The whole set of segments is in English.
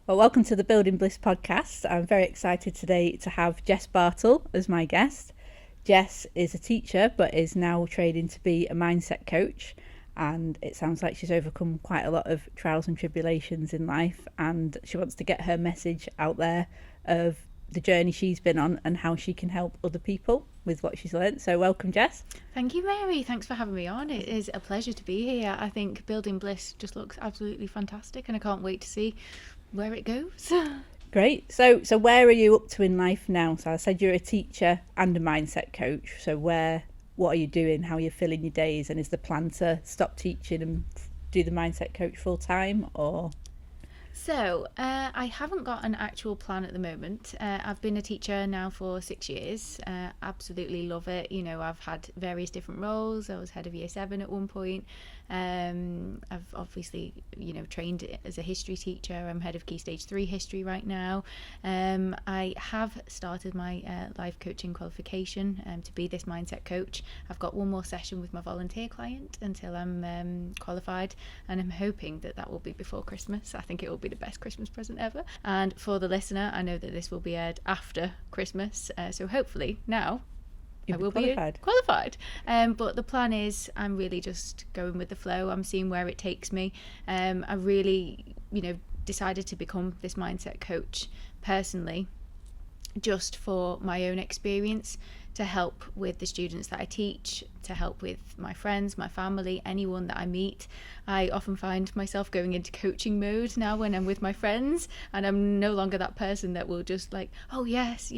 Well, welcome to the Building Bliss podcast. I'm very excited today to have Jess Bartle as my guest. Jess is a teacher but is now training to be a mindset coach, and it sounds like she's overcome quite a lot of trials and tribulations in life, and she wants to get her message out there of the journey she's been on and how she can help other people with what she's learned. So welcome, Jess. Thank you, Mary. Thanks for having me on. It is a pleasure to be here. I think Building Bliss just looks absolutely fantastic, and I can't wait to see where it goes. Great. So where are you up to in life now? So I said you're a teacher and a mindset coach. So what are you doing? How are you filling your days? And is the plan to stop teaching and do the mindset coach full time, or? So, I haven't got an actual plan at the moment. I've been a teacher now for 6 years. Absolutely love it. You know, I've had various different roles. I was head of year 7 at one point. I've obviously, trained as a history teacher. I'm head of Key Stage 3 history right now. I have started my life coaching qualification to be this mindset coach. I've got one more session with my volunteer client until I'm qualified, and I'm hoping that will be before Christmas. I think it will be the best Christmas present ever. And for the listener, I know that this will be aired after Christmas, so hopefully now I will be qualified. But the plan is I'm really just going with the flow. I'm seeing where it takes me. I really, decided to become this mindset coach personally just for my own experience, to help with the students that I teach, to help with my friends, my family, anyone that I meet. I often find myself going into coaching mode now when I'm with my friends, and I'm no longer that person that will just like, oh yes,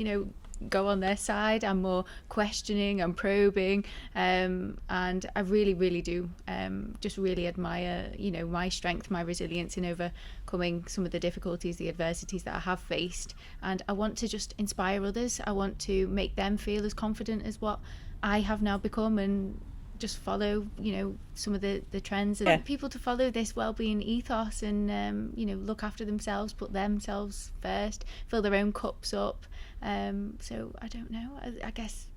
go on their side. I'm more questioning, I'm probing, and I really do just really admire my strength, my resilience in overcoming some of the difficulties, the adversities that I have faced. And I want to just inspire others. I want to make them feel as confident as what I have now become, and just follow some of the trends, and people to follow this well-being ethos, and look after themselves, put themselves first, fill their own cups up. So I don't know, I guess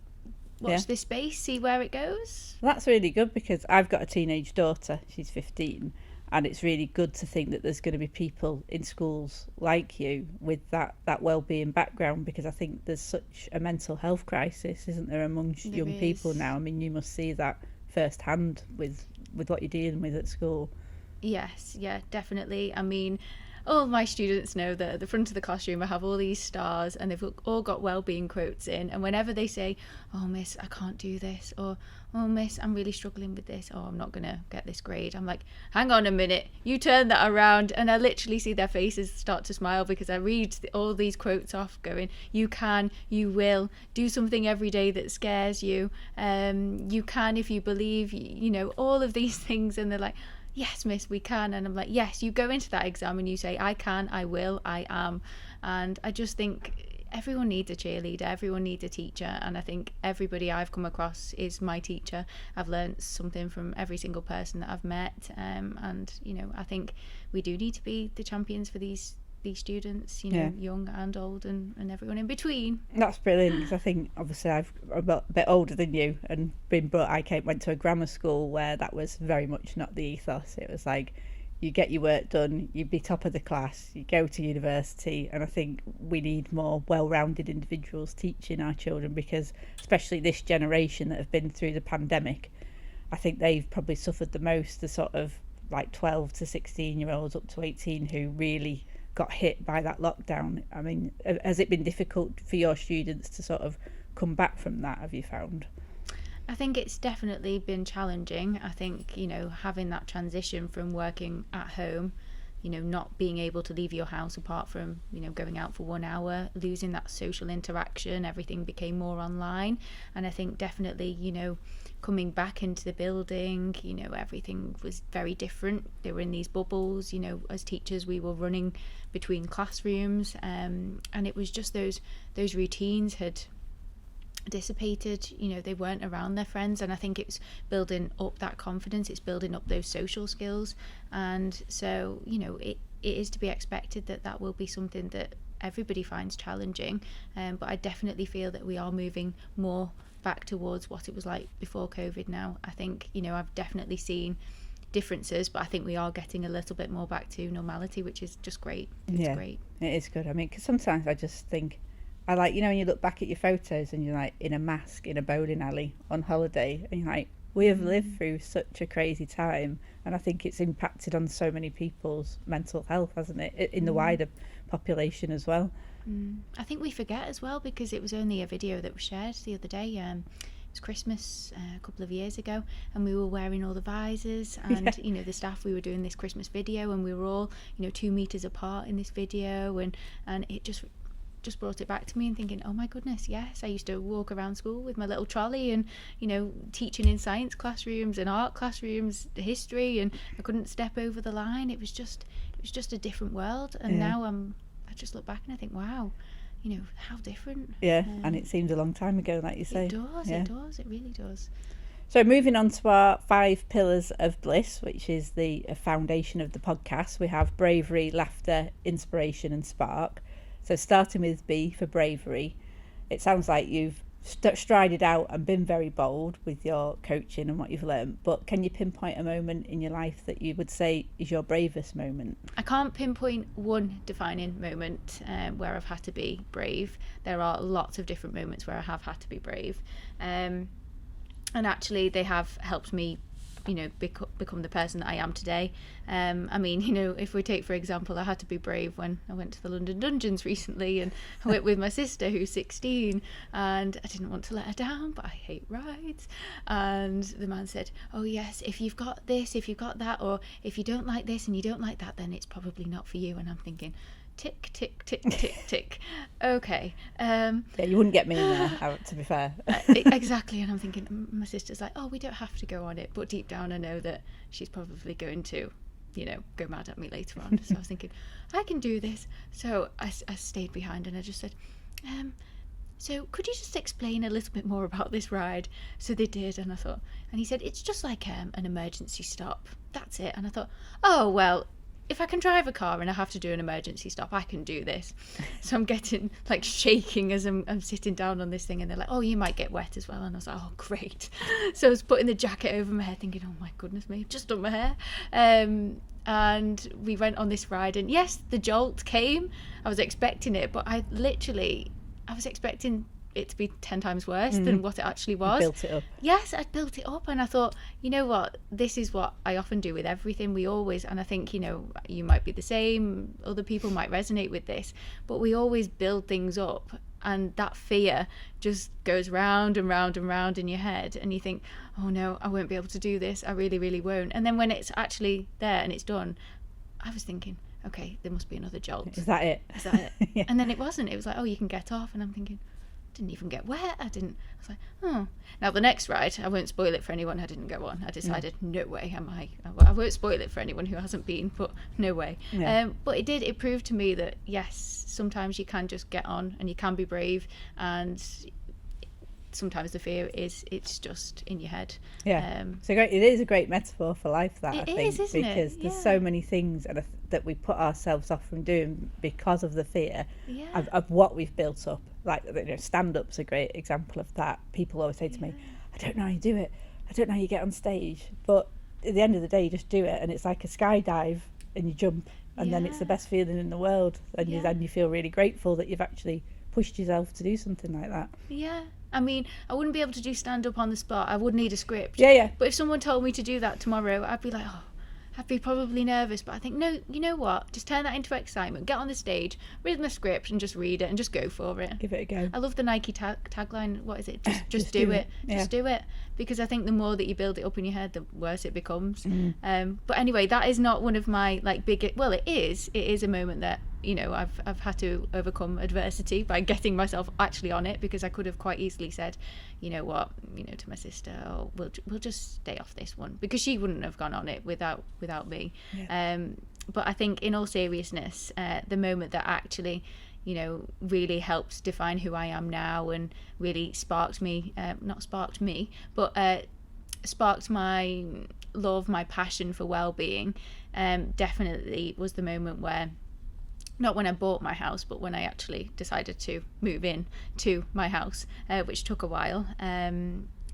watch this space, see where it goes. That's really good, because I've got a teenage daughter. She's 15, and it's really good to think that there's going to be people in schools like you with that well-being background, because I think there's such a mental health crisis, isn't there, amongst young people now? I mean, you must see that firsthand with what you're dealing with at school. Yes, yeah, definitely. I mean, all my students know that at the front of the classroom I have all these stars, and they've all got well-being quotes in, and whenever they say, oh miss, I can't do this, or oh miss, I'm really struggling with this, or I'm not gonna get this grade, I'm like, hang on a minute, you turn that around. And I literally see their faces start to smile, because I read all these quotes off going, you can, you will, do something every day that scares you, you can if you believe, all of these things. And they're like, yes miss, we can. And I'm like, yes, you go into that exam and you say, I can, I will, I am. And I just think everyone needs a cheerleader, everyone needs a teacher, and I think everybody I've come across is my teacher. I've learned something from every single person that I've met, and I think we do need to be the champions for these students, young and old, and everyone in between. That's brilliant, because I think obviously I'm a bit older than you, and went to a grammar school where that was very much not the ethos. It was like, you get your work done, you be top of the class, you go to university. And I think we need more well-rounded individuals teaching our children, because especially this generation that have been through the pandemic, I think they've probably suffered the most, the sort of like 12 to 16 year olds up to 18 who really got hit by that lockdown. I mean, has it been difficult for your students to sort of come back from that, have you found? I think it's definitely been challenging. I think, having that transition from working at home, not being able to leave your house apart from, going out for 1 hour, losing that social interaction, everything became more online. And I think definitely, coming back into the building, everything was very different. They were in these bubbles, as teachers we were running between classrooms, and it was just those routines had dissipated. They weren't around their friends, and I think it's building up that confidence, it's building up those social skills. And so it is to be expected that will be something that everybody finds challenging, but I definitely feel that we are moving more back towards what it was like before COVID now. I think I've definitely seen differences, but I think we are getting a little bit more back to normality, which is just great. It's great. It is good. I mean, because sometimes I just think, I like, you know, when you look back at your photos and you're like in a mask in a bowling alley on holiday, and you're like, we have lived through such a crazy time, and I think it's impacted on so many people's mental health, hasn't it, in the wider population as well. I think we forget as well, because it was only a video that was shared the other day. It was Christmas a couple of years ago, and we were wearing all the visors, and you know, the staff, we were doing this Christmas video, and we were all, you know, 2 meters apart in this video, and it just brought it back to me, and thinking, oh my goodness, yes, I used to walk around school with my little trolley, and, you know, teaching in science classrooms and art classrooms, history, and I couldn't step over the line. It was just a different world, and now I just look back and I think, wow, you know, how different. And it seems a long time ago, like you say. It does, it really does. So moving on to our 5 pillars of bliss, which is the foundation of the podcast, we have bravery, laughter, inspiration and spark. So starting with B for bravery, it sounds like you've strided out and been very bold with your coaching and what you've learned, but can you pinpoint a moment in your life that you would say is your bravest moment? I can't pinpoint one defining moment where I've had to be brave. There are lots of different moments where I have had to be brave, and actually they have helped me, you know, become the person that I am today. I mean, you know, if we take, for example, I had to be brave when I went to the London Dungeons recently, and I went with my sister who's 16, and I didn't want to let her down, but I hate rides. And the man said, oh yes, if you've got this, if you've got that, or if you don't like this and you don't like that, then it's probably not for you. And I'm thinking, tick, tick, tick, tick, tick. Okay. Yeah, you wouldn't get me in there, to be fair. Exactly. And I'm thinking, my sister's like, oh, we don't have to go on it. But deep down, I know that she's probably going to, you know, go mad at me later on. So I was thinking, I can do this. So I stayed behind and I just said, so could you just explain a little bit more about this ride? So they did. And I thought, and he said, it's just like an emergency stop. That's it. And I thought, oh, well, if I can drive a car and I have to do an emergency stop, I can do this. So I'm getting like shaking as I'm sitting down on this thing, and they're like, oh, you might get wet as well. And I was like, oh, great. So I was putting the jacket over my head thinking, oh my goodness me, I've just done my hair. And we went on this ride, and yes, the jolt came. I was expecting it, but I was expecting it to be 10 times worse than what it actually was. You built it up. Yes, I built it up, and I thought, you know what, this is what I often do with everything. We always, and I think, you know, you might be the same, other people might resonate with this, but we always build things up, and that fear just goes round and round and round in your head, and you think, oh no, I won't be able to do this, I really, really won't. And then when it's actually there and it's done, I was thinking, okay, there must be another jolt. Is that it? Yeah. And then it wasn't. It was like, oh, you can get off. And I'm thinking, didn't even get wet. I was like, oh. Now the next ride, I won't spoil it for anyone who didn't go on. I decided, no way I won't spoil it for anyone who hasn't been, but no way. But it proved to me that yes, sometimes you can just get on and you can be brave, and sometimes the fear it's just in your head. So great. It is a great metaphor for life, that, I think, isn't because it? there's so many things that we put ourselves off from doing because of the fear of what we've built up. Like, you know, stand-up's a great example of that. People always say to me, I don't know how you do it, I don't know how you get on stage, but at the end of the day you just do it, and it's like a skydive and you jump, and then it's the best feeling in the world, and then you feel really grateful that you've actually pushed yourself to do something like that. I mean, I wouldn't be able to do stand-up on the spot. I would need a script. But if someone told me to do that tomorrow, I'd be like, oh, I'd be probably nervous. But I think, no, you know what? Just turn that into excitement. Get on the stage, read my script, and just read it, and just go for it. Give it a go. I love the Nike tagline. What is it? Just do it. Just do it. Because I think the more that you build it up in your head, the worse it becomes. But anyway, that is not one of my big. Well, it is. It is a moment that, you know, I've had to overcome adversity by getting myself actually on it, because I could have quite easily said, you know what, you know, to my sister, oh, we'll just stay off this one, because she wouldn't have gone on it without me. But I think, in all seriousness, the moment that actually, you know, really helped define who I am now, and really sparked me, not sparked me, but sparked my love, my passion for well-being, definitely was the moment where, not when I bought my house, but when I actually decided to move in to my house, which took a while.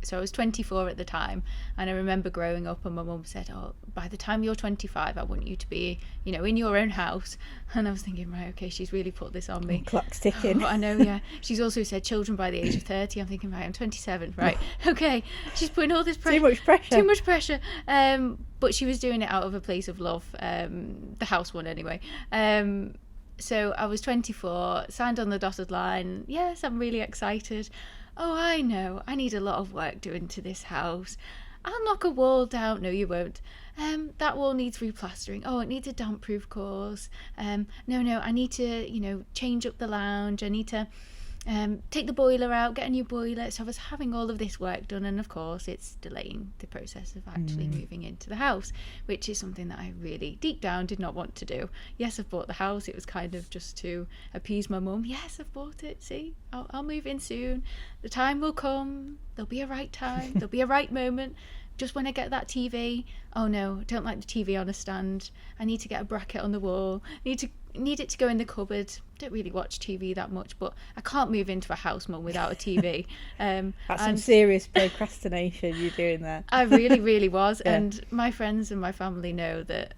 So I was 24 at the time, and I remember growing up and my mum said, oh, by the time you're 25 I want you to be, you know, in your own house. And I was thinking, right, okay, she's really put this on me. Clock's ticking. Oh, I know, yeah. She's also said children by the age of 30. I'm thinking, right, I'm 27, right, okay, she's putting all this pressure. Too much pressure. But she was doing it out of a place of love, the house one anyway. So I was 24, signed on the dotted line. Yes, I'm really excited. Oh, I know, I need a lot of work doing to this house. I'll knock a wall down. No, you won't. That wall needs replastering. Oh, it needs a damp-proof course. No, I need to, you know, change up the lounge. I need to take the boiler out, get a new boiler. So I was having all of this work done, and of course it's delaying the process of actually moving into the house, which is something that I really deep down did not want to do. Yes, I've bought the house. It was kind of just to appease my mum. Yes, I've bought it. See, I'll move in soon. The time will come. There'll be a right time. There'll be a right moment. Just when I get that TV, oh no, don't like the TV on a stand. I need to get a bracket on the wall. Need it to go in the cupboard. Don't really watch TV that much, but I can't move into a house, Mum, without a TV. That's some serious procrastination you're doing there. I really, really was. Yeah. And my friends and my family know that,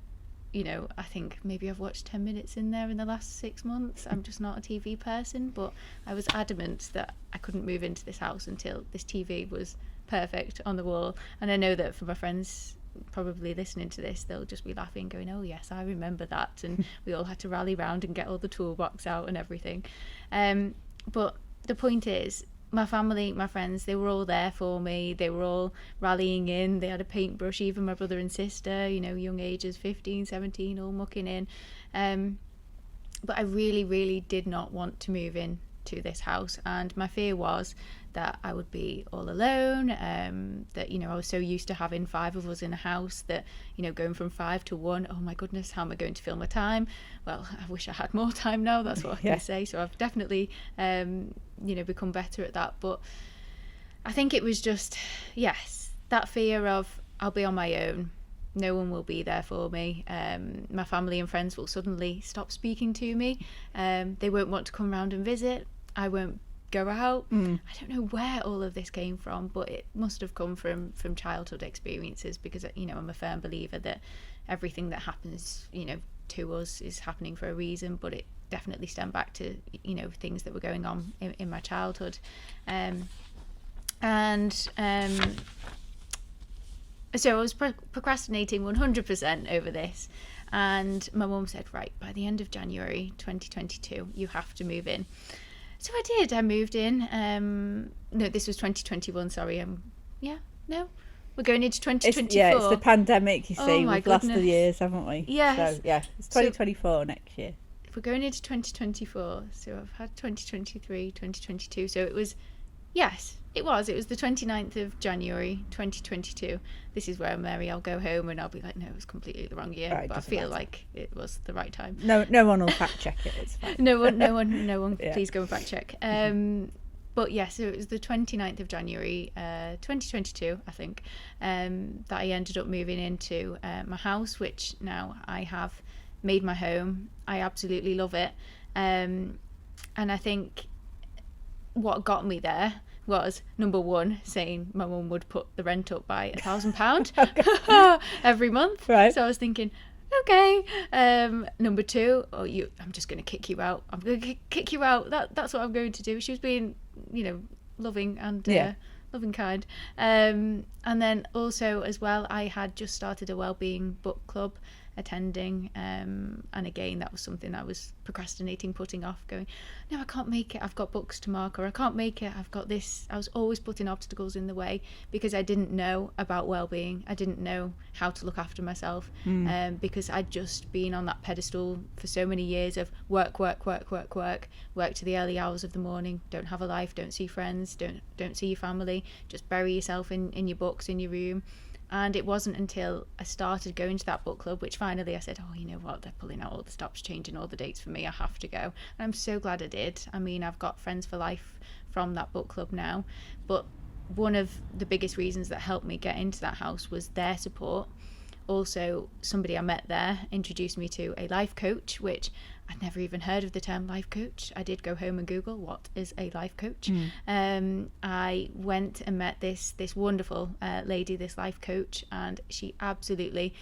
you know, I think maybe I've watched 10 minutes in there in the last 6 months. I'm just not a TV person, but I was adamant that I couldn't move into this house until this TV was perfect on the wall. And I know that for my friends probably listening to this, they'll just be laughing, going, oh yes, I remember that. And we all had to rally round and get all the toolbox out and everything. But the point is, my family, my friends, they were all there for me. They were all rallying in. They had a paintbrush, even my brother and sister, you know, young ages, 15, 17, all mucking in. But I really, really did not want to move in to this house, and my fear was that I would be all alone, that, you know, I was so used to having 5 of us in a house that, you know, going from 5 to 1, oh my goodness, how am I going to fill my time? Well, I wish I had more time now, that's what I can say. So I've definitely you know, become better at that. But I think it was just, yes, that fear of I'll be on my own, no one will be there for me, my family and friends will suddenly stop speaking to me, they won't want to come round and visit, I won't go out. I don't know where all of this came from, but it must have come from childhood experiences, because, you know, I'm a firm believer that everything that happens, you know, to us is happening for a reason, but it definitely stemmed back to, you know, things that were going on in my childhood. So I was procrastinating 100% over this, and my mum said, right, by the end of January 2022 you have to move in. So I did. I moved in. No, this was 2021, sorry. We're going into 2024. It's the pandemic, you see. We've lost the years, haven't we? Yes. So, yeah, it's 2024 next year. We're going into 2024, so I've had 2023, 2022, so it was, yes, it was the 29th of January 2022. This is where, Mary, I'll go home and I'll be like, no, it was completely the wrong year, right, but I feel like it was the right time. No one will fact check it, it's fine. no one yeah. Please go and fact check. But yeah, so it was the 29th of January 2022, I think, that I ended up moving into my house, which now I have made my home. I absolutely love it. And I think what got me there was, number one, saying my mum would put the rent up by £1,000 every month. Right. So I was thinking, okay. Number two, I'm just going to kick you out. I'm going to kick you out. That's what I'm going to do. She was being, you know, loving and loving kind. And then also as well, I had just started a wellbeing book club attending, and again that was something I was procrastinating, putting off, going, no, I can't make it, I've got books to mark, or I can't make it, I've got this. I was always putting obstacles in the way because I didn't know about well-being. I didn't know how to look after myself, because I'd just been on that pedestal for so many years of work to the early hours of the morning, don't have a life, don't see friends, don't see your family, just bury yourself in your books in your room. And it wasn't until I started going to that book club, which finally I said, oh, you know what, they're pulling out all the stops, changing all the dates for me, I have to go. And I'm so glad I did. I mean, I've got friends for life from that book club now. But one of the biggest reasons that helped me get into that house was their support. Also, somebody I met there introduced me to a life coach, which I'd never even heard of the term life coach. I did go home and Google what is a life coach. I went and met this wonderful lady, this life coach, and she absolutely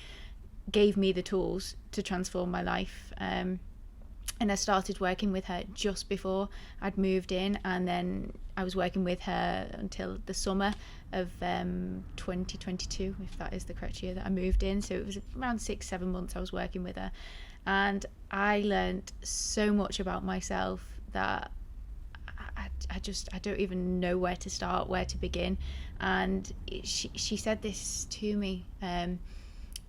gave me the tools to transform my life. And I started working with her just before I'd moved in, and then I was working with her until the summer of 2022, if that is the correct year that I moved in. So it was around 6-7 months I was working with her, and I learned so much about myself that I don't even know where to start, where to begin. And she said this to me,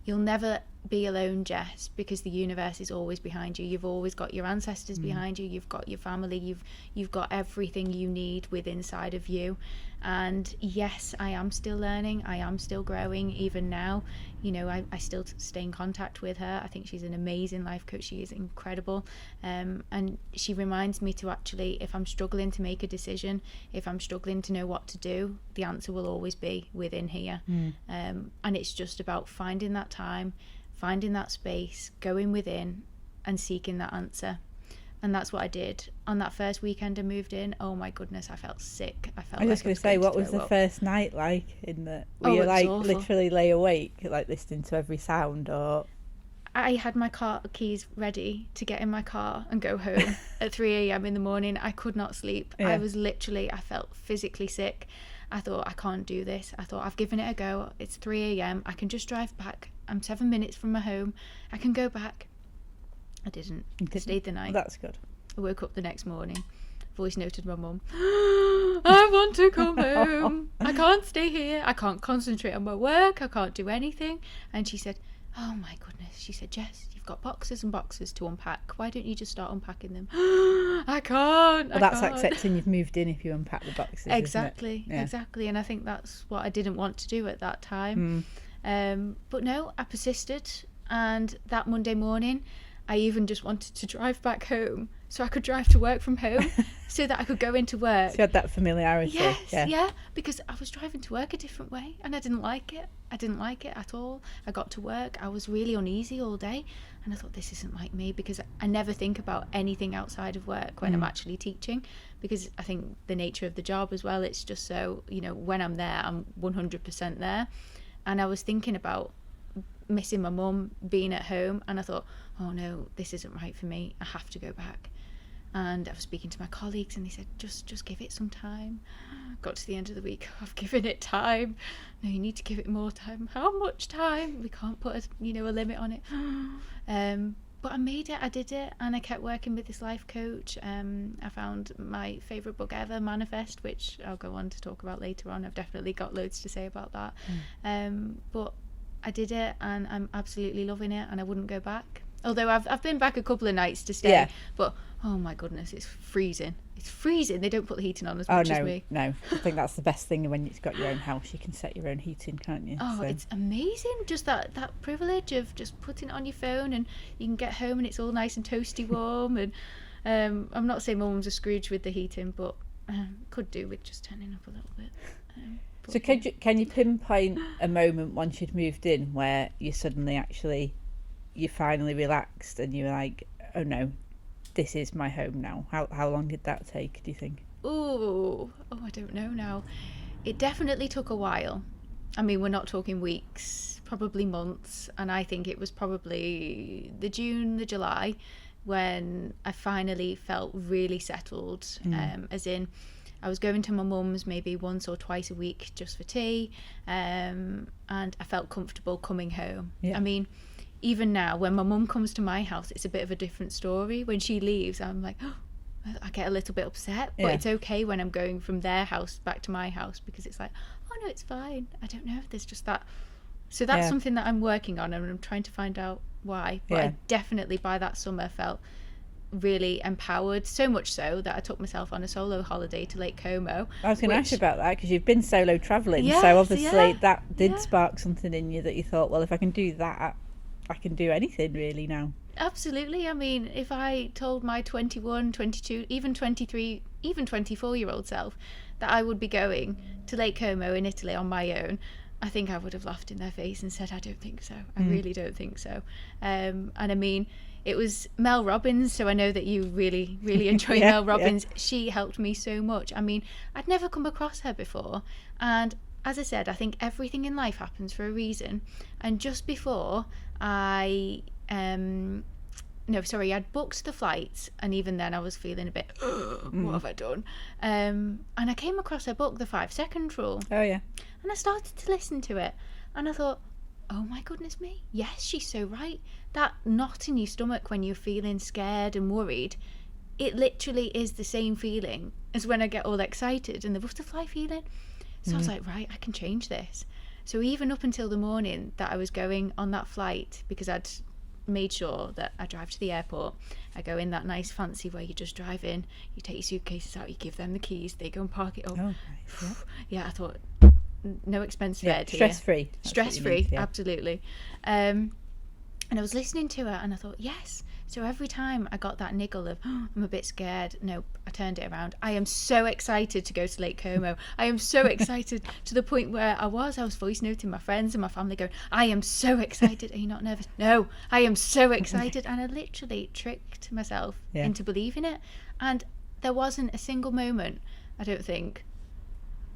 you'll never be alone, Jess, because the universe is always behind you. You've always got your ancestors behind you. You've got your family. You've got everything you need within inside of you. And yes, I am still learning. I am still growing. Even now, you know, I still stay in contact with her. I think she's an amazing life coach. She is incredible. And she reminds me to actually, if I'm struggling to make a decision, if I'm struggling to know what to do, the answer will always be within here. And it's just about finding that time, finding that space, going within and seeking that answer. And that's what I did. On that first weekend I moved in, oh my goodness, I felt sick. I was just going to say, what was the first night like? Were you like awful. Literally lay awake, like listening to every sound, or? I had my car keys ready to get in my car and go home at 3 a.m. in the morning. I could not sleep. I felt physically sick. I thought, I can't do this. I thought, I've given it a go. It's 3 a.m. I can just drive back. I'm 7 minutes from my home. I can go back. I didn't. I stayed the night. Well, that's good. I woke up the next morning, voice noted my mum, I want to come home. I can't stay here. I can't concentrate on my work. I can't do anything. And she said, oh my goodness. She said, Jess, you've got boxes and boxes to unpack. Why don't you just start unpacking them? I can't. Well, that's accepting you've moved in if you unpack the boxes. Exactly. Isn't it? Yeah. Exactly. And I think that's what I didn't want to do at that time. But no, I persisted. And that Monday morning, I even just wanted to drive back home so I could drive to work from home so that I could go into work. So you had that familiarity. Yes, yeah, because I was driving to work a different way and I didn't like it. I didn't like it at all. I got to work, I was really uneasy all day, and I thought, this isn't like me, because I never think about anything outside of work when I'm actually teaching, because I think the nature of the job as well, it's just so, you know, when I'm there, I'm 100% there. And I was thinking about missing my mum, being at home, and I thought, oh no, this isn't right for me, I have to go back. And I was speaking to my colleagues and they said, just give it some time. Got to the end of the week, I've given it time. No, you need to give it more time. How much time? We can't put a limit on it. But I made it, I did it, and I kept working with this life coach. I found my favourite book ever, Manifest, which I'll go on to talk about later on. I've definitely got loads to say about that. But I did it and I'm absolutely loving it, and I wouldn't go back. Although I've been back a couple of nights to stay, but oh my goodness, it's freezing. It's freezing. They don't put the heating on as much as me. No, I think that's the best thing when you've got your own house. You can set your own heating, can't you? Oh, so. It's amazing. Just that privilege of just putting it on your phone and you can get home and it's all nice and toasty warm. And I'm not saying my mum's a Scrooge with the heating, but could do with just turning up a little bit. So can you pinpoint a moment once you'd moved in where you suddenly you finally relaxed and you were like, oh no, this is my home now? How long did that take, do you think? Oh, I don't know now. It definitely took a while. I mean, we're not talking weeks, probably months. And I think it was probably the July when I finally felt really settled, as in I was going to my mum's maybe once or twice a week just for tea, and I felt comfortable coming home. I mean, even now when my mum comes to my house, it's a bit of a different story. When she leaves, I'm like, oh, I get a little bit upset, but it's okay when I'm going from their house back to my house, because it's like, oh no, it's fine. I don't know if there's just that. So that's something that I'm working on, and I'm trying to find out why. But I definitely by that summer felt really empowered, so much so that I took myself on a solo holiday to Lake Como. I was going to ask you about that, because you've been solo travelling, so obviously that did spark something in you that you thought, well, if I can do that, I can do anything really now. Absolutely. I mean, if I told my 21, 22, even 23, even 24-year-old self that I would be going to Lake Como in Italy on my own, I think I would have laughed in their face and said, I don't think so. I really don't think so. And I mean, it was Mel Robbins, so I know that you really, really enjoy Yeah, Mel Robbins. She helped me so much. I mean, I'd never come across her before. And as I said, I think everything in life happens for a reason. And just before I, I'd booked the flights, and even then I was feeling a bit, what have I done? And I came across her book, The 5-Second Rule. Oh, yeah. And I started to listen to it, and I thought, oh my goodness me, yes, she's so right. That knot in your stomach when you're feeling scared and worried, it literally is the same feeling as when I get all excited and the butterfly feeling. So I was like, right, I can change this. So even up until the morning that I was going on that flight, because I'd made sure that I drive to the airport, I go in that nice fancy where you just drive in, you take your suitcases out, you give them the keys, they go and park it up. Oh, nice. Yeah, I thought, no expense spared here. Stress-free. Stress-free, absolutely. And I was listening to her and I thought, yes. So every time I got that niggle of, I'm a bit scared, nope, I turned it around. I am so excited to go to Lake Como. I am so excited to the point where I was voice noting my friends and my family going, I am so excited. Are you not nervous? No, I am so excited. And I literally tricked myself into believing it. And there wasn't a single moment, I don't think,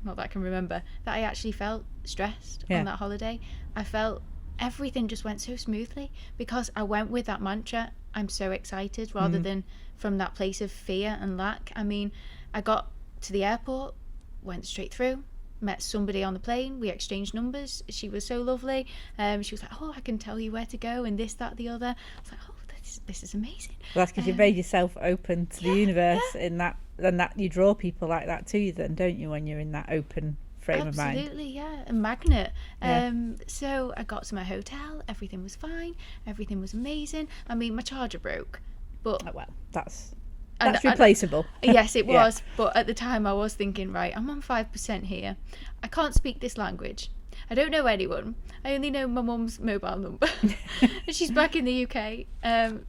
not that I can remember, that I actually felt stressed on that holiday. I felt everything just went so smoothly because I went with that mantra, I'm so excited, rather than from that place of fear and lack. I mean, I got to the airport, went straight through, met somebody on the plane, we exchanged numbers. She was so lovely. She was like, oh, I can tell you where to go and this, that, the other. I was like, oh, this is amazing. Well, that's because you've made yourself open to the universe in that, and that you draw people like that to you then, don't you, when you're in that open frame of mind? Absolutely, yeah, a magnet. So I got to my hotel, everything was fine, everything was amazing. I mean, my charger broke, but that's replaceable. Yes, it was. But at the time I was thinking, right, I'm on 5% here, I can't speak this language, I don't know anyone, I only know my mum's mobile number and she's back in the UK,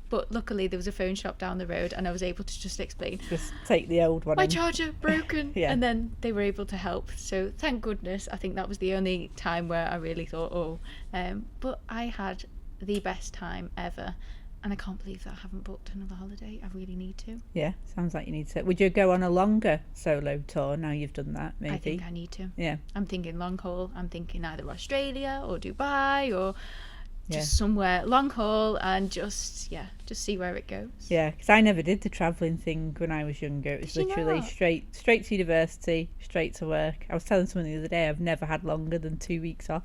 but luckily there was a phone shop down the road and I was able to just explain, just take the old one, my charger broken. And then they were able to help, so thank goodness. I think that was the only time where I really thought, but I had the best time ever, and I can't believe that I haven't booked another holiday. I really need to. Yeah, sounds like you need to. Would you go on a longer solo tour now you've done that, maybe? I think I need to. Yeah. I'm thinking long haul. I'm thinking either Australia or Dubai or just somewhere long haul, and just see where it goes. Yeah, because I never did the travelling thing when I was younger. It was literally straight to university, straight to work. I was telling someone the other day I've never had longer than 2 weeks off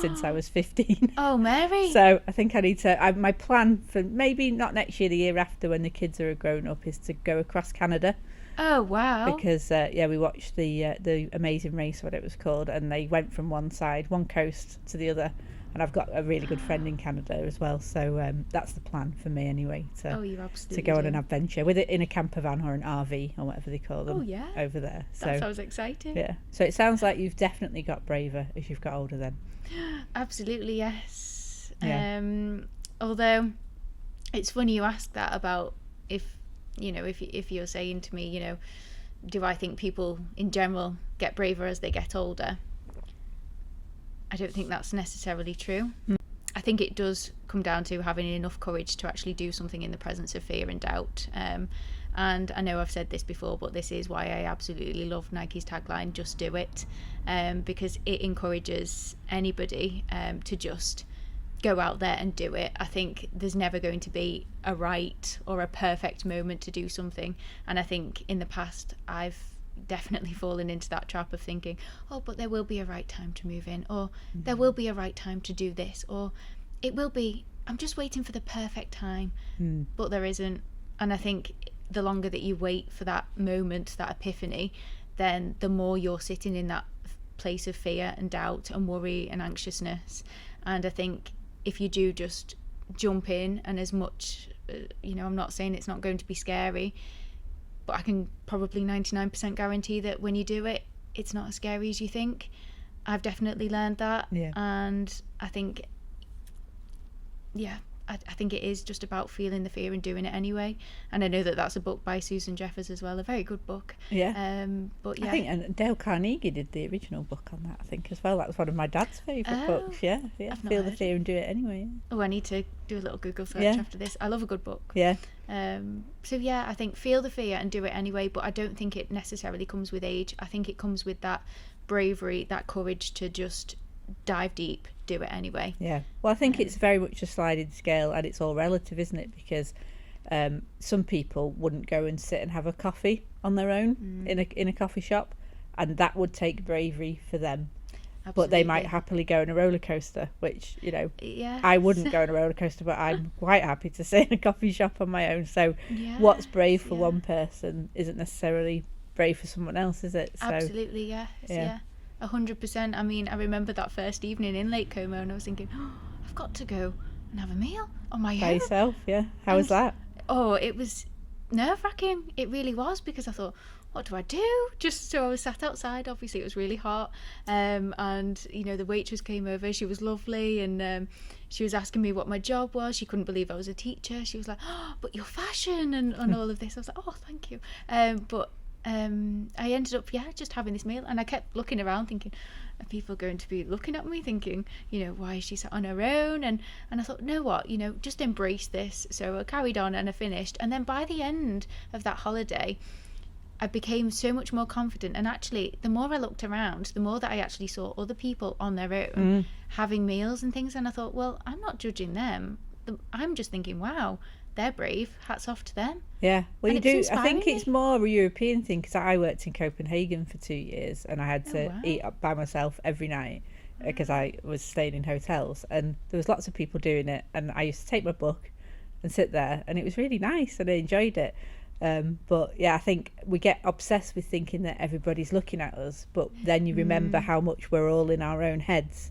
since I was 15. Oh, Mary. So I think I need to, my plan for maybe not next year, the year after when the kids are grown up, is to go across Canada. Oh, wow. Because we watched the Amazing Race, what it was called, and they went from one coast to the other. And I've got a really good friend in Canada as well, so that's the plan for me anyway, to go on an adventure with it in a camper van or an RV or whatever they call them. Over there. That sounds exciting. Yeah. So it sounds like you've definitely got braver as you've got older then. Absolutely, yes. Yeah. Although it's funny you ask that about if you're saying to me, do I think people in general get braver as they get older? I don't think that's necessarily true. I think it does come down to having enough courage to actually do something in the presence of fear and doubt. And I know I've said this before, but this is why I absolutely love Nike's tagline, just do it, because it encourages anybody to just go out there and do it. I think there's never going to be a right or a perfect moment to do something. And I think in the past I've definitely fallen into that trap of thinking, but there will be a right time to move in, or there will be a right time to do this, or it will be, I'm just waiting for the perfect time. But there isn't. And I think the longer that you wait for that moment, that epiphany, then the more you're sitting in that place of fear and doubt and worry and anxiousness. And I think if you do just jump in, and as much I'm not saying it's not going to be scary, but I can probably 99% guarantee that when you do it, it's not as scary as you think. I've definitely learned that. And I think I think it is just about feeling the fear and doing it anyway. And I know that that's a book by Susan Jeffers as well, a very good book. Yeah. But yeah, I think, and Dale Carnegie did the original book on that, I think, as well. That was one of my dad's favourite books. Yeah. I've not Feel the heard. fear and do it anyway. Oh, I need to do a little Google search Yeah. after this. I love a good book. Yeah. So yeah, I think feel the fear and do it anyway, but I don't think it necessarily comes with age. I think it comes with that bravery, that courage to just dive deep, do it anyway. Yeah. Well, I think it's very much a sliding scale, and it's all relative, isn't it? Because some people wouldn't go and sit and have a coffee on their own in a coffee shop, and that would take bravery for them. Absolutely. But they might happily go on a roller coaster, which, you know, Yeah. I wouldn't go on a roller coaster, but I'm quite happy to sit in a coffee shop on my own. So Yes, what's brave for yeah. one person isn't necessarily brave for someone else, is it? So Absolutely, yes, yeah. 100%. I mean, I remember that first evening in Lake Como, and I was thinking, oh, I've got to go and have a meal on my by own. yourself, yeah. How was that? Oh, it was nerve-wracking. It really was, because I thought, what do I do? Just so I was sat outside. Obviously, it was really hot, and you know, the waitress came over. She was lovely, and she was asking me what my job was. She couldn't believe I was a teacher. She was like, oh, but your fashion and all of this. I was like, oh, thank you. But I ended up, just having this meal, and I kept looking around thinking, are people going to be looking at me thinking, you know, why is she sat on her own? And I thought, no, what, you know, just embrace this. So I carried on and I finished. And then by the end of that holiday, I became so much more confident, and actually the more I looked around, the more that I actually saw other people on their own having meals and things, and I thought, well, I'm not judging them. I'm just thinking, wow, they're brave, hats off to them. Yeah, well, And you it's do. I think inspiring it's me. more a European thing, because I worked in Copenhagen for 2 years, and I had to wow. eat up by myself every night because I was staying in hotels, and there was lots of people doing it, and I used to take my book and sit there, and it was really nice, and I enjoyed it. But yeah, I think we get obsessed with thinking that everybody's looking at us, but then you remember how much we're all in our own heads,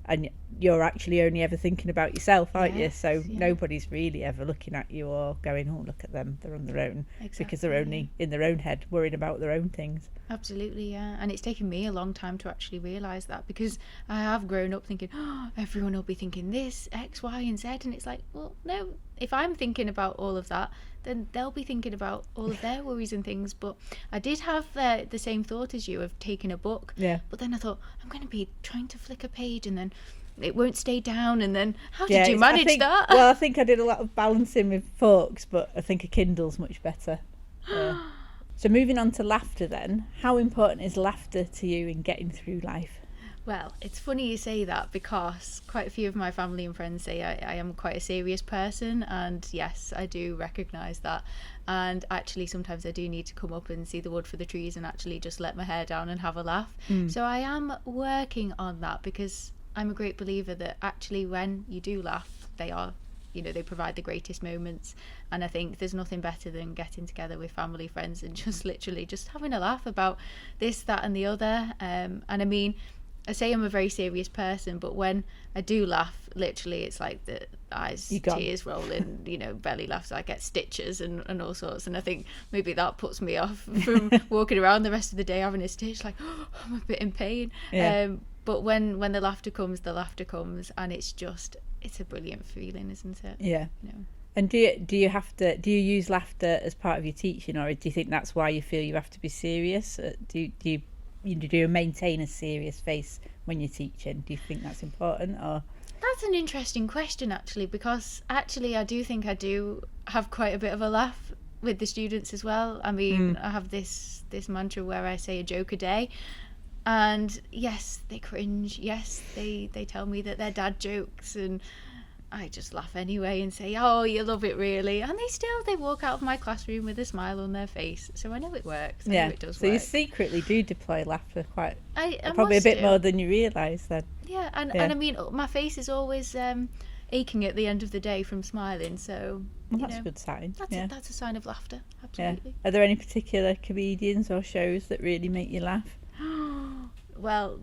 and you're actually only ever thinking about yourself, aren't you? Yes, So yeah. nobody's really ever looking at you or going, oh, look at them, they're on their own, because they're Exactly, only in their own head worrying about their own things. Absolutely, yeah. And it's taken me a long time to actually realise that, because I have grown up thinking, oh, everyone will be thinking this, X, Y, and Z. And it's like, well, no, if I'm thinking about all of that, then they'll be thinking about all of their worries and things. But I did have the same thought as you of taking a book. Yeah. But then I thought, I'm going to be trying to flick a page, and then it won't stay down. And then how Yeah, did you I manage think, that? Well, I think I did a lot of balancing with forks, but I think a Kindle's much better. Yeah. So moving on to laughter then, how important is laughter to you in getting through life? Well, it's funny you say that, because quite a few of my family and friends say I am quite a serious person, and yes, I do recognise that. And actually sometimes I do need to come up and see the wood for the trees and actually just let my hair down and have a laugh. So I am working on that, because I'm a great believer that actually when you do laugh, they are, you know, they provide the greatest moments. And I think there's nothing better than getting together with family, friends, and just literally just having a laugh about this, that and the other. And I mean, I say I'm a very serious person, but when I do laugh, literally it's like the eyes, tears rolling, you know, belly laughs, I get stitches and all sorts. And I think maybe that puts me off from walking around the rest of the day having a stitch, like, oh, I'm a bit in pain. Yeah. But when the laughter comes, and it's a brilliant feeling, isn't it? Yeah. You know? And do you use laughter as part of your teaching, or do you think that's why you feel you have to be serious? Do you maintain a serious face when you're teaching? Do you think that's important, or? That's an interesting question, actually, because actually I do think I do have quite a bit of a laugh with the students as well. I mean, I have this mantra where I say a joke a day, and yes, they cringe. Yes, they tell me that they're dad jokes, and I just laugh anyway and say, oh, you love it really. And they walk out of my classroom with a smile on their face. So I know it works. I know it does so work. you secretly do deploy laughter quite, I probably a must bit do. more than you realise then. Yeah, and I mean, my face is always aching at the end of the day from smiling. So Well, that's a good sign. That's a sign of laughter. Absolutely. Are there any particular comedians or shows that really make you laugh? Well,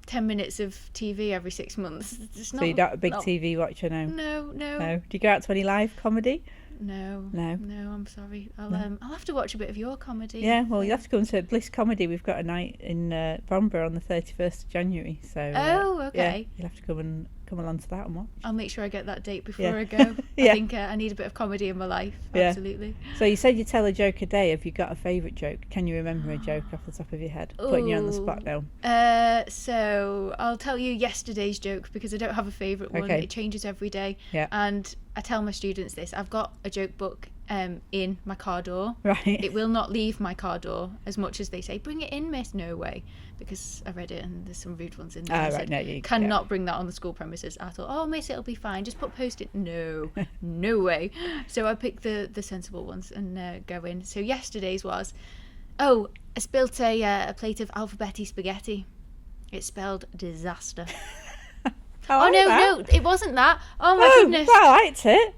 10 minutes of TV every 6 months. It's So you're not a big TV watcher now? No. No. Do you go out to any live comedy? No, I'm sorry. I'll have to watch a bit of your comedy. Yeah, well, you have to come to Bliss Comedy. We've got a night in Bromborough on the 31st of January. So okay. Yeah, you'll have to come along to that and watch. I'll make sure I get that date before I go. Yeah. I think I need a bit of comedy in my life. Yeah. Absolutely. So you said you tell a joke a day. Have you got a favourite joke? Can you remember a joke off the top of your head? Putting you on the spot now. So I'll tell you yesterday's joke because I don't have a favourite one. Okay. It changes every day. Yeah. And I tell my students this. I've got a joke book in my car door. Right. It will not leave my car door as much as they say, bring it in, miss. No way. Because I read it and there's some rude ones in there. Ah, right. No, you cannot bring that on the school premises. I thought, oh, miss, it'll be fine. Just put post-it. No, no way. So I picked the sensible ones and go in. So yesterday's was, I spilt a plate of alphabeti spaghetti. It's spelled disaster. No, it wasn't that. Oh my goodness. I liked it.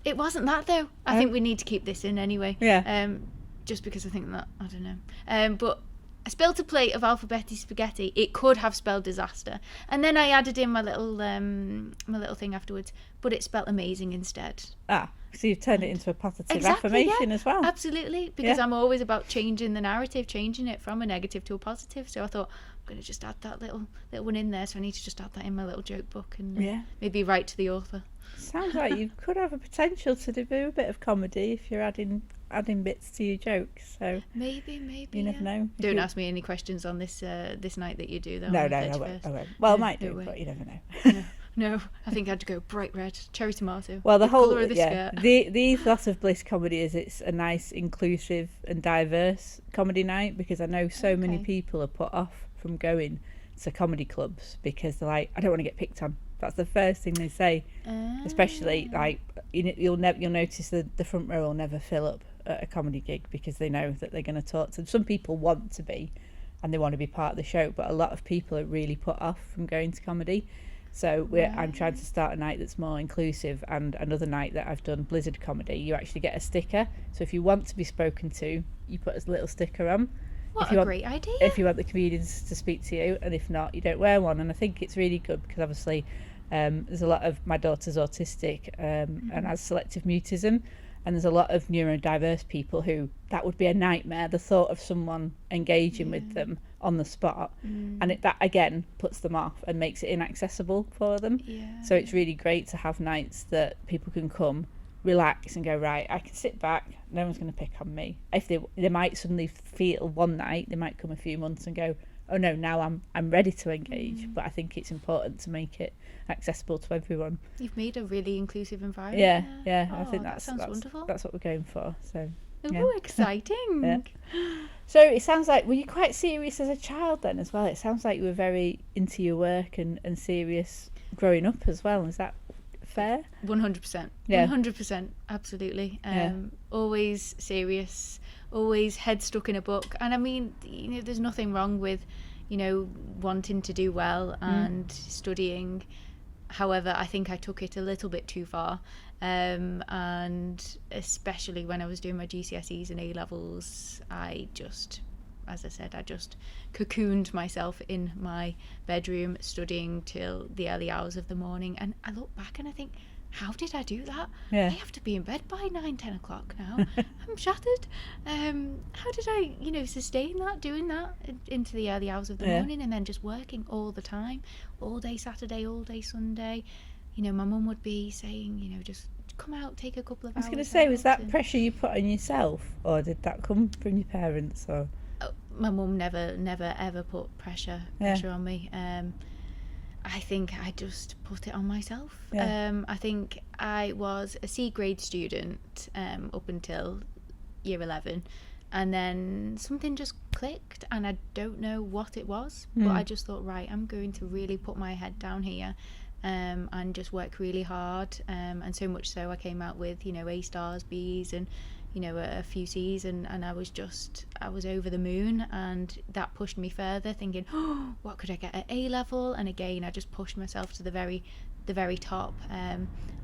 It wasn't that though. I think we need to keep this in anyway. Yeah. Just because I think that, I don't know. But I spilt a plate of alphabeti spaghetti. It could have spelled disaster. And then I added in my little thing afterwards, but it spelled amazing instead. So you've turned it into a positive affirmation as well. Absolutely, because I'm always about changing the narrative, changing it from a negative to a positive. So I thought, I'm going to just add that little one in there. So I need to just add that in my little joke book and maybe write to the author. Sounds like you could have a potential to do a bit of comedy if you're adding bits to your jokes. So maybe you never know. Don't ask me any questions on this night that you do though. No, I won't. Well, I might do, but you never know. No, I think I'd go bright red, cherry tomato. Well, the whole colour of the skirt. the ethos of Bliss Comedy is it's a nice, inclusive and diverse comedy night, because I know so many people are put off from going to comedy clubs because they're like, I don't want to get picked on. That's the first thing they say. Especially like you'll notice the front row will never fill up at a comedy gig because they know that they're going to talk to. Some people want to be, and they want to be part of the show, but a lot of people are really put off from going to comedy. So I'm trying to start a night that's more inclusive, and another night that I've done Blizzard Comedy, you actually get a sticker. So if you want to be spoken to, you put a little sticker on. What a great idea. If you want the comedians to speak to you, and if not, you don't wear one. And I think it's really good because obviously there's a lot of, my daughter's autistic and has selective mutism, and there's a lot of neurodiverse people who that would be a nightmare, the thought of someone engaging with them on the spot, and that again puts them off and makes it inaccessible for them. So it's really great to have nights that people can come, relax and go, right, I can sit back, no one's going to pick on me. If they might suddenly feel one night, they might come a few months and go, oh no, now I'm ready to engage. But I think it's important to make it accessible to everyone. You've made a really inclusive environment. Yeah. I think that sounds wonderful. That's what we're going for. So exciting. So it sounds like, were you quite serious as a child then as well? It sounds like you were very into your work and serious growing up as well. Is that fair? 100%. 100%. Absolutely. Always serious, always head stuck in a book. And I mean, there's nothing wrong with, wanting to do well and studying. However, I think I took it a little bit too far. And especially when I was doing my GCSEs and A-levels, I just cocooned myself in my bedroom studying till the early hours of the morning. And I look back and I think, how did I do that? I have to be in bed by 9-10 o'clock now. I'm shattered. How did I sustain that, doing that into the early hours of the morning, and then just working all the time, all day Saturday, all day Sunday. My mum would be saying, just come out, take a couple of hours. I was going to say, was that pressure you put on yourself, or did that come from your parents? Or my mum never ever put pressure on me. I think I just put it on myself. I think I was a C grade student up until year 11, and then something just clicked, and I don't know what it was, but I just thought, right, I'm going to really put my head down here and just work really hard, and so much so I came out with A stars, B's, and a few C's, and I was over the moon, and that pushed me further, thinking, oh, what could I get at A level? And again, I just pushed myself to the very top,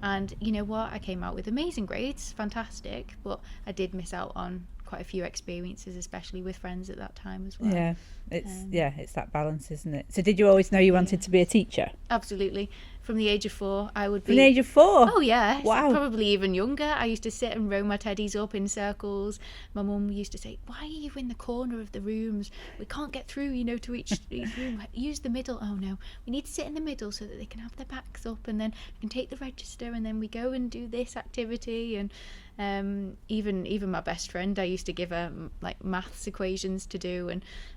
and you know what, I came out with amazing grades, fantastic, but I did miss out on quite a few experiences, especially with friends at that time as well. Yeah, it's that balance, isn't it? So did you always know you wanted to be a teacher? Absolutely. From the age of 4, I would be... From the age of 4? Oh, yeah. Wow. Probably even younger. I used to sit and row my teddies up in circles. My mum used to say, why are you in the corner of the rooms? We can't get through, to each room. Use the middle. Oh, no. We need to sit in the middle so that they can have their backs up, and then we can take the register, and then we go and do this activity. And even my best friend, I used to give her like maths equations to do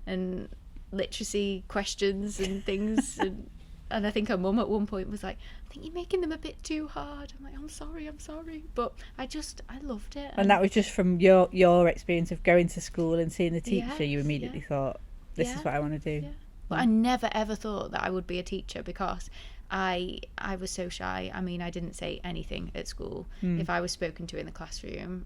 and literacy questions and things. And I think her mum at one point was like, I think you're making them a bit too hard. I'm like, I'm sorry. But I loved it. And that was just from your experience of going to school and seeing the teacher, Yes, you immediately thought, this is what I want to do. Yeah. But I never ever thought that I would be a teacher, because I was so shy. I mean, I didn't say anything at school. If I was spoken to in the classroom,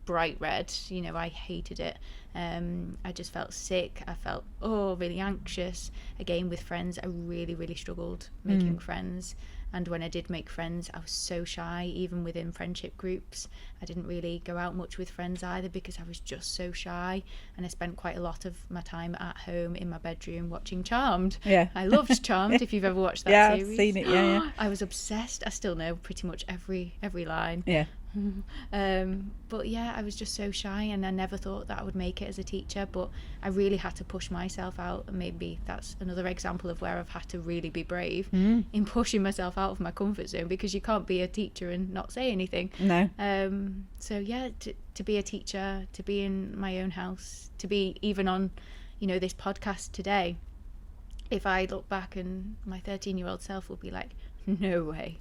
bright red, I hated it. I just felt sick. I felt really anxious. Again, with friends, I really, really struggled making friends. And when I did make friends, I was so shy, even within friendship groups. I didn't really go out much with friends either, because I was just so shy. And I spent quite a lot of my time at home in my bedroom watching Charmed. Yeah. I loved Charmed, if you've ever watched that series. Yeah, I've seen it, yeah. I was obsessed. I still know pretty much every line. Yeah. But yeah, I was just so shy, and I never thought that I would make it as a teacher, but I really had to push myself out. And maybe that's another example of where I've had to really be brave in pushing myself out of my comfort zone, because you can't be a teacher and not say anything. No. So yeah, to be a teacher, to be in my own house, to be even on this podcast today, if I look back, and my 13-year-old self will be like, no way.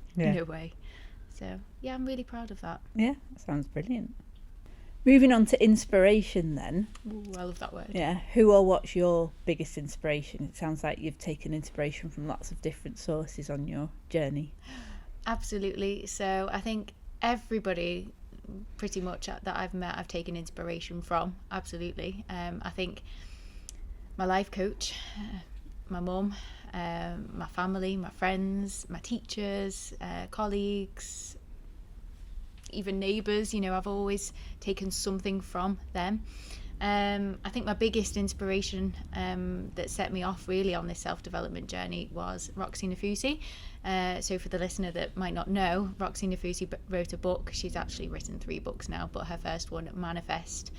So yeah, I'm really proud of that. Yeah, that sounds brilliant. Moving on to inspiration then. Ooh, I love that word. Yeah, who or what's your biggest inspiration? It sounds like you've taken inspiration from lots of different sources on your journey. Absolutely. So I think everybody pretty much that I've met, I've taken inspiration from. Absolutely. I think my life coach, my mum, my family, my friends, my teachers, colleagues, even neighbours, I've always taken something from them. I think my biggest inspiration that set me off really on this self-development journey was Roxy Nafousi. So for the listener that might not know, Roxy Nafousi wrote a book. She's actually written 3 books now, but her first one, Manifest,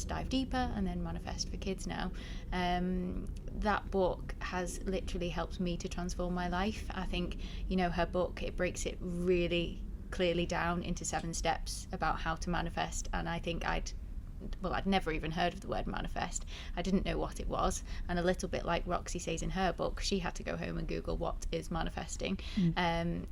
Dive Deeper, and then Manifest for Kids now. That book has literally helped me to transform my life. I think, her book, it breaks it really clearly down into 7 steps about how to manifest, and I think I'd never even heard of the word manifest. I didn't know what it was, and a little bit like Roxy says in her book, she had to go home and Google what is manifesting. And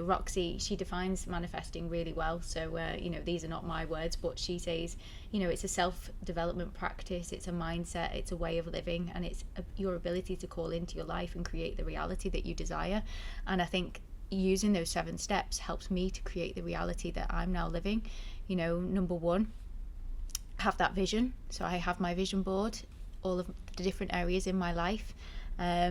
Roxy, she defines manifesting really well. So these are not my words, but she says it's a self-development practice, it's a mindset, it's a way of living, and it's your ability to call into your life and create the reality that you desire. And I think using those 7 steps helps me to create the reality that I'm now living. Number 1, have that vision. So I have my vision board, all of the different areas in my life. I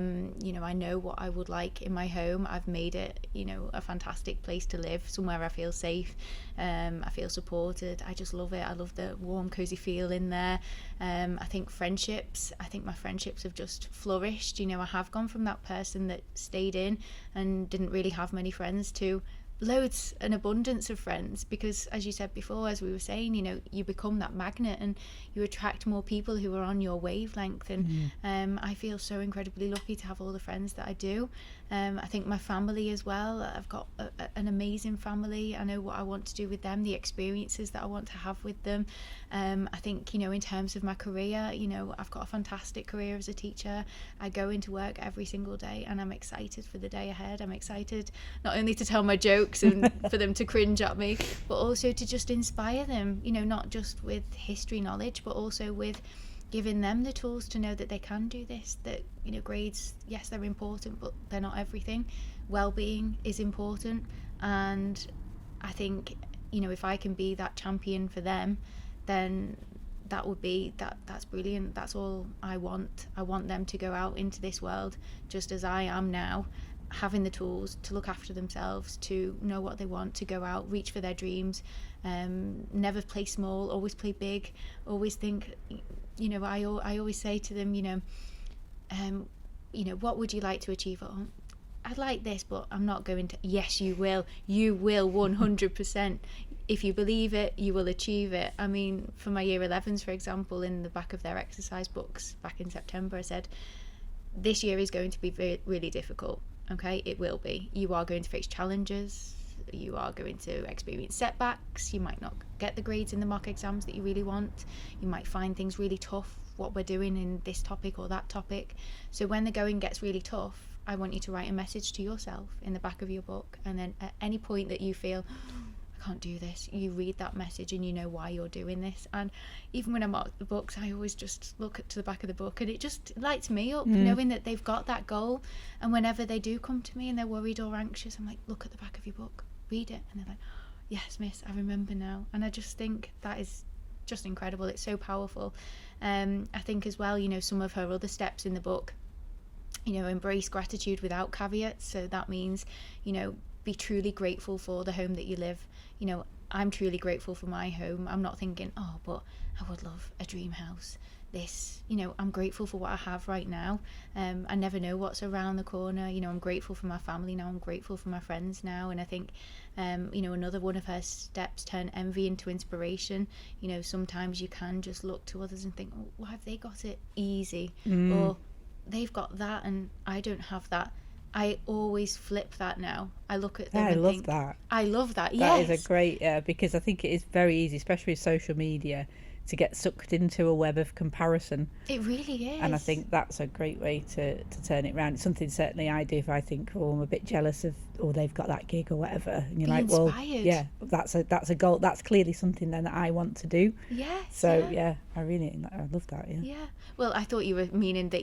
know what I would like in my home. I've made it, a fantastic place to live, somewhere I feel safe. I feel supported. I just love it. I love the warm, cozy feel in there. I think my friendships have just flourished. I have gone from that person that stayed in and didn't really have many friends to loads and abundance of friends, because as you said before, as we were saying, you become that magnet and you attract more people who are on your wavelength. And I feel so incredibly lucky to have all the friends that I do. I think my family as well, I've got an amazing family. I know what I want to do with them, the experiences that I want to have with them. I think in terms of my career, I've got a fantastic career as a teacher. I go into work every single day and I'm excited for the day ahead. I'm excited not only to tell my jokes and for them to cringe at me, but also to just inspire them, not just with history knowledge, but also with giving them the tools to know that they can do this, that grades, yes, they're important, but they're not everything. Well-being is important, and I think if I can be that champion for them, then that's brilliant. That's all I want. I want them to go out into this world just as I am now, having the tools to look after themselves, to know what they want, to go out, reach for their dreams, Never play small, always play big. Always think, I always say to them, what would you like to achieve? Oh, I'd like this, but I'm not going to. Yes, you will 100%. If you believe it, you will achieve it. I mean, for my year 11s, for example, in the back of their exercise books back in September, I said, this year is going to be really difficult. Okay, it will be. You are going to face challenges. You are going to experience setbacks. You might not get the grades in the mock exams that you really want. You might find things really tough, what we're doing in this topic or that topic. So when the going gets really tough, I want you to write a message to yourself in the back of your book. And then at any point that you feel, I can't do this, you read that message and you know why you're doing this. And even when I mark the books, I always just look to the back of the book, and it just lights me up knowing that they've got that goal. And whenever they do come to me and they're worried or anxious, I'm like, look at the back of your book, read it. And they're like, yes, miss, I remember now. And I just think that is just incredible. It's so powerful. I think as well, some of her other steps in the book, embrace gratitude without caveats. So that means, be truly grateful for the home that you live. I'm truly grateful for my home. I'm not thinking, oh, but I would love a dream house. I'm grateful for what I have right now. I never know what's around the corner. I'm grateful for my family now. I'm grateful for my friends now. And I think, another one of her steps, turn envy into inspiration. Sometimes you can just look to others and think, oh, why have they got it easy? Or they've got that and I don't have that. I always flip that now. I look at them and think, I love that. Yes. That is a great, because I think it is very easy, especially with social media, to get sucked into a web of comparison. It really is. And I think that's a great way to turn it around. It's something certainly I do if I think, oh, I'm a bit jealous of, or they've got that gig or whatever. And you're like, inspired. Well, yeah, that's a goal. That's clearly something then that I want to do. Yes. So I love that. Yeah. Yeah. Well, I thought you were meaning that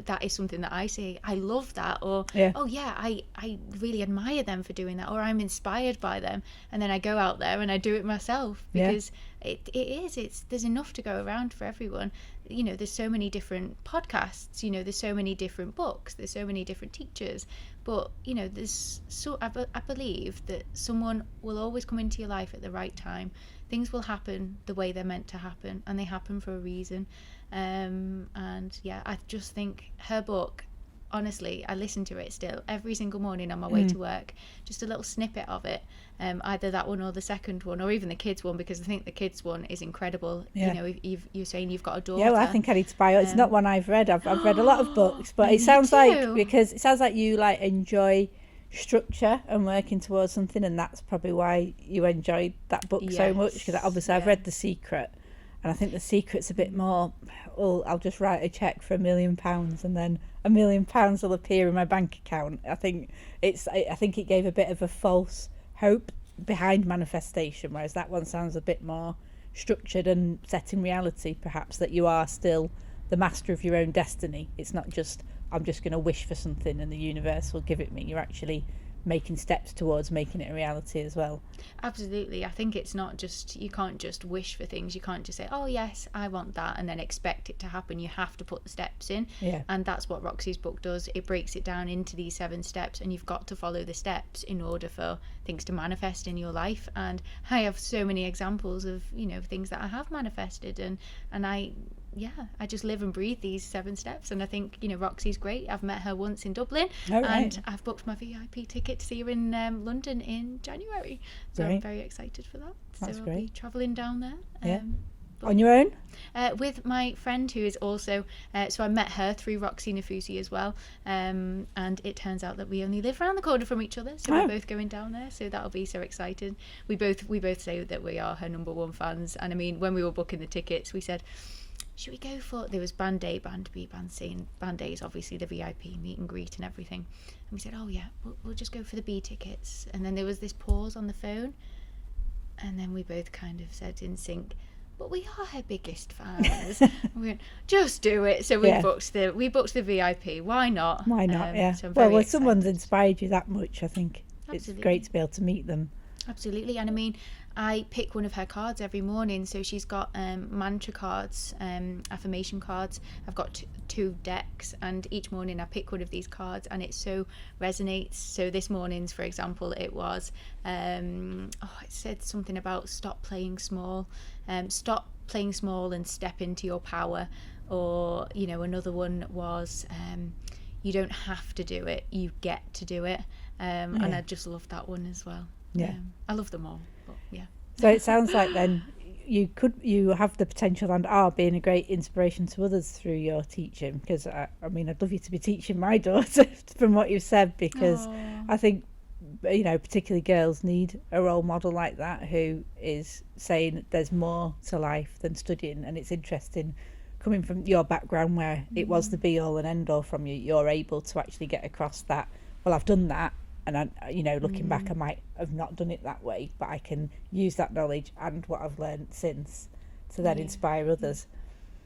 that is something that I say. I love that, or oh yeah, I really admire them for doing that, or I'm inspired by them, and then I go out there and I do it myself because there's enough to go around for everyone. There's so many different podcasts. There's so many different books. There's so many different teachers. But I believe that someone will always come into your life at the right time. Things will happen the way they're meant to happen, and they happen for a reason. I just think her book, honestly, I listen to it still every single morning on my way to work, just a little snippet of it, either that one or the second one, or even the kids one, because I think the kids one is incredible. If you're saying you've got a daughter. Yeah, well, I think I need to buy it. It's not one I've read. I've read a lot of books, but it sounds like you like enjoy structure and working towards something, and that's probably why you enjoyed that book so much, because obviously I've read The Secret, and I think The Secret's a bit more, I'll just write a check for £1 million and then £1 million will appear in my bank account. I think it gave a bit of a false hope behind manifestation, whereas that one sounds a bit more structured and set in reality, perhaps, that you are still the master of your own destiny. It's not just, I'm just going to wish for something and the universe will give it me. You're actually making steps towards making it a reality as well. Absolutely. I think it's not just, you can't just wish for things. You can't just say, oh yes, I want that, and then expect it to happen. You have to put the steps in. And that's what Roxy's book does. It breaks it down into these 7 steps, and you've got to follow the steps in order for things to manifest in your life. And I have so many examples of things that I have manifested, and I just live and breathe these 7 steps. And I think Roxy's great. I've met her once in Dublin, and I've booked my VIP ticket to see her in London in January, so I'm very excited for that. That's so great. I'll be travelling down there. On your own? With my friend who is also so I met her through Roxy Nafusi as well, and it turns out that we only live around the corner from each other, so we're both going down there, so that'll be so exciting. We both say that we are her number 1 fans, and I mean, when we were booking the tickets, we said, should we go for, there was band A, band B, band C, and band A is obviously the VIP meet and greet and everything, and we said, oh yeah, we'll just go for the B tickets. And then there was this pause on the phone, and then we both kind of said in sync, but we are her biggest fans. We went, just do it. So we booked the VIP. Why not? So well, someone's inspired you that much, I think. Absolutely. It's great to be able to meet them. Absolutely. And I mean, I pick one of her cards every morning. So she's got mantra cards, affirmation cards. I've got two decks, and each morning I pick one of these cards, and it so resonates. So this morning's, for example, it was it said something about stop playing small, and step into your power. Or, you know, another one was you don't have to do it, you get to do it. And I just love that one as well. I love them all, but yeah. So it sounds like then you have the potential and are being a great inspiration to others through your teaching, because I mean, I'd love you to be teaching my daughter from what you've said, because I think, you know, particularly girls need a role model like that who is saying there's more to life than studying. And it's interesting, coming from your background where it was the be all and end all from you, you're able to actually get across that, well, I've done that, and I, you know, looking back, I might have not done it that way, but I can use that knowledge and what I've learned since to then inspire others.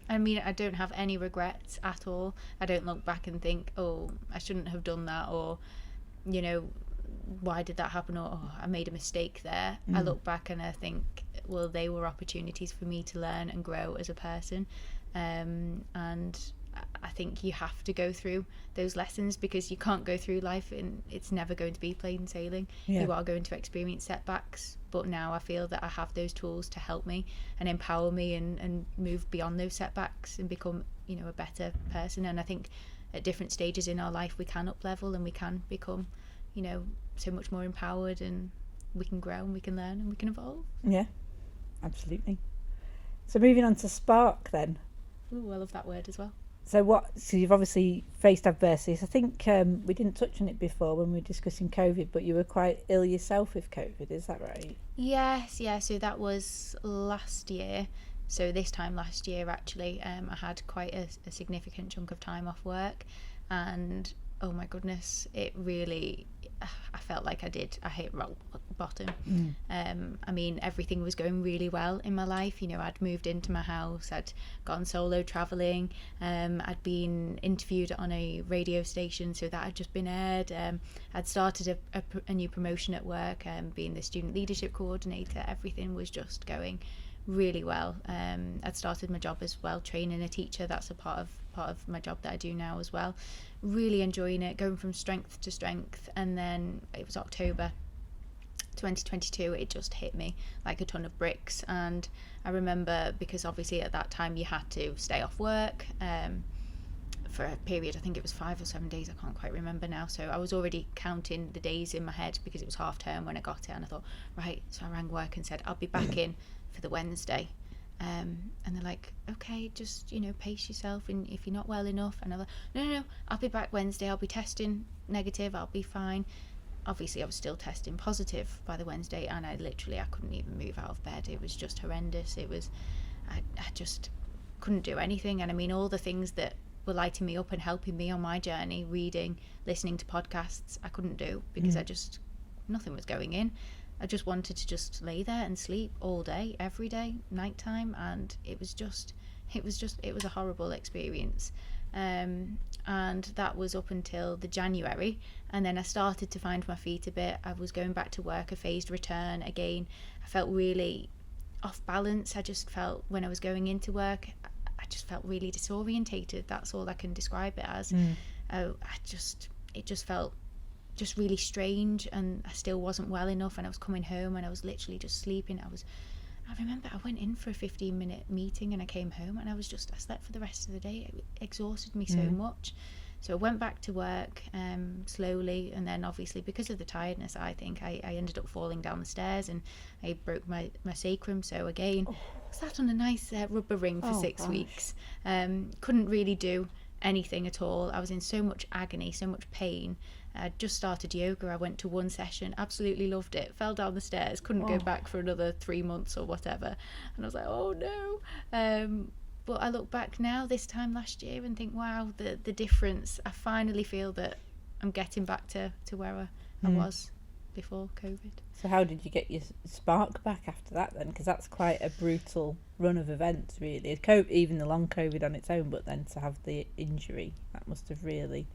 I mean, I don't have any regrets at all. I don't look back and think, oh, I shouldn't have done that, or, you know, why did that happen, or oh, I made a mistake there. I look back and I think, well, they were opportunities for me to learn and grow as a person. And I think you have to go through those lessons, because you can't go through life and it's never going to be plain sailing. You are going to experience setbacks, but now I feel that I have those tools to help me and empower me and move beyond those setbacks and become, you know, a better person. And I think at different stages in our life we can up level and we can become, you know, so much more empowered, and we can grow and we can learn and we can evolve. Yeah, absolutely. So moving on to spark then. Ooh, I love that word as well. So you've obviously faced adversities. I think we didn't touch on it before when we were discussing COVID, but you were quite ill yourself with COVID, is that right? Yes, yeah, so that was last year. So this time last year, actually, I had quite a significant chunk of time off work, and oh my goodness, it really, I felt like I hit rock bottom. I mean, everything was going really well in my life. You know, I'd moved into my house, I'd gone solo travelling, I'd been interviewed on a radio station, so that had just been aired. I'd started a new promotion at work, being the student leadership coordinator. Everything was just going really well. I'd started my job as well, training a teacher. That's a part of my job that I do now as well. Really enjoying it, going from strength to strength. And then it was October 2022, it just hit me like a ton of bricks. And I remember, because obviously at that time you had to stay off work for a period, I think it was 5 or 7 days, I can't quite remember now. So I was already counting the days in my head, because it was half term when I got it, and I thought, right, so I rang work and said I'll be back in for the Wednesday. And they're like, okay, just, you know, pace yourself, and if you're not well enough. And I'm like, no, I'll be back Wednesday, I'll be testing negative, I'll be fine. Obviously I was still testing positive by the Wednesday, and I couldn't even move out of bed. It was just horrendous. It was, I just couldn't do anything. And I mean, all the things that were lighting me up and helping me on my journey, reading, listening to podcasts, I couldn't do, because nothing was going in. I just wanted to just lay there and sleep all day, every day, nighttime, and it was a horrible experience. And that was up until the January, and then I started to find my feet a bit. I was going back to work, a phased return again. I felt really off balance. I just felt, when I was going into work, I just felt really disorientated. That's all I can describe it as. It just felt just really strange, and I still wasn't well enough, and I was coming home and I was literally just sleeping. I remember I went in for a 15-minute meeting and I came home and I slept for the rest of the day. It exhausted me so much. So I went back to work slowly, and then obviously because of the tiredness, I think I ended up falling down the stairs and I broke my sacrum. So again, sat on a nice rubber ring for 6 weeks. Couldn't really do anything at all. I was in so much agony, so much pain. I just started yoga. I went to one session, absolutely loved it, fell down the stairs, couldn't go back for another 3 months or whatever. And I was like, oh no. But I look back now, this time last year, and think, wow, the difference. I finally feel that I'm getting back to where I was before COVID. So how did you get your spark back after that then? Because that's quite a brutal run of events, really. Even the long COVID on its own, but then to have the injury, that must have really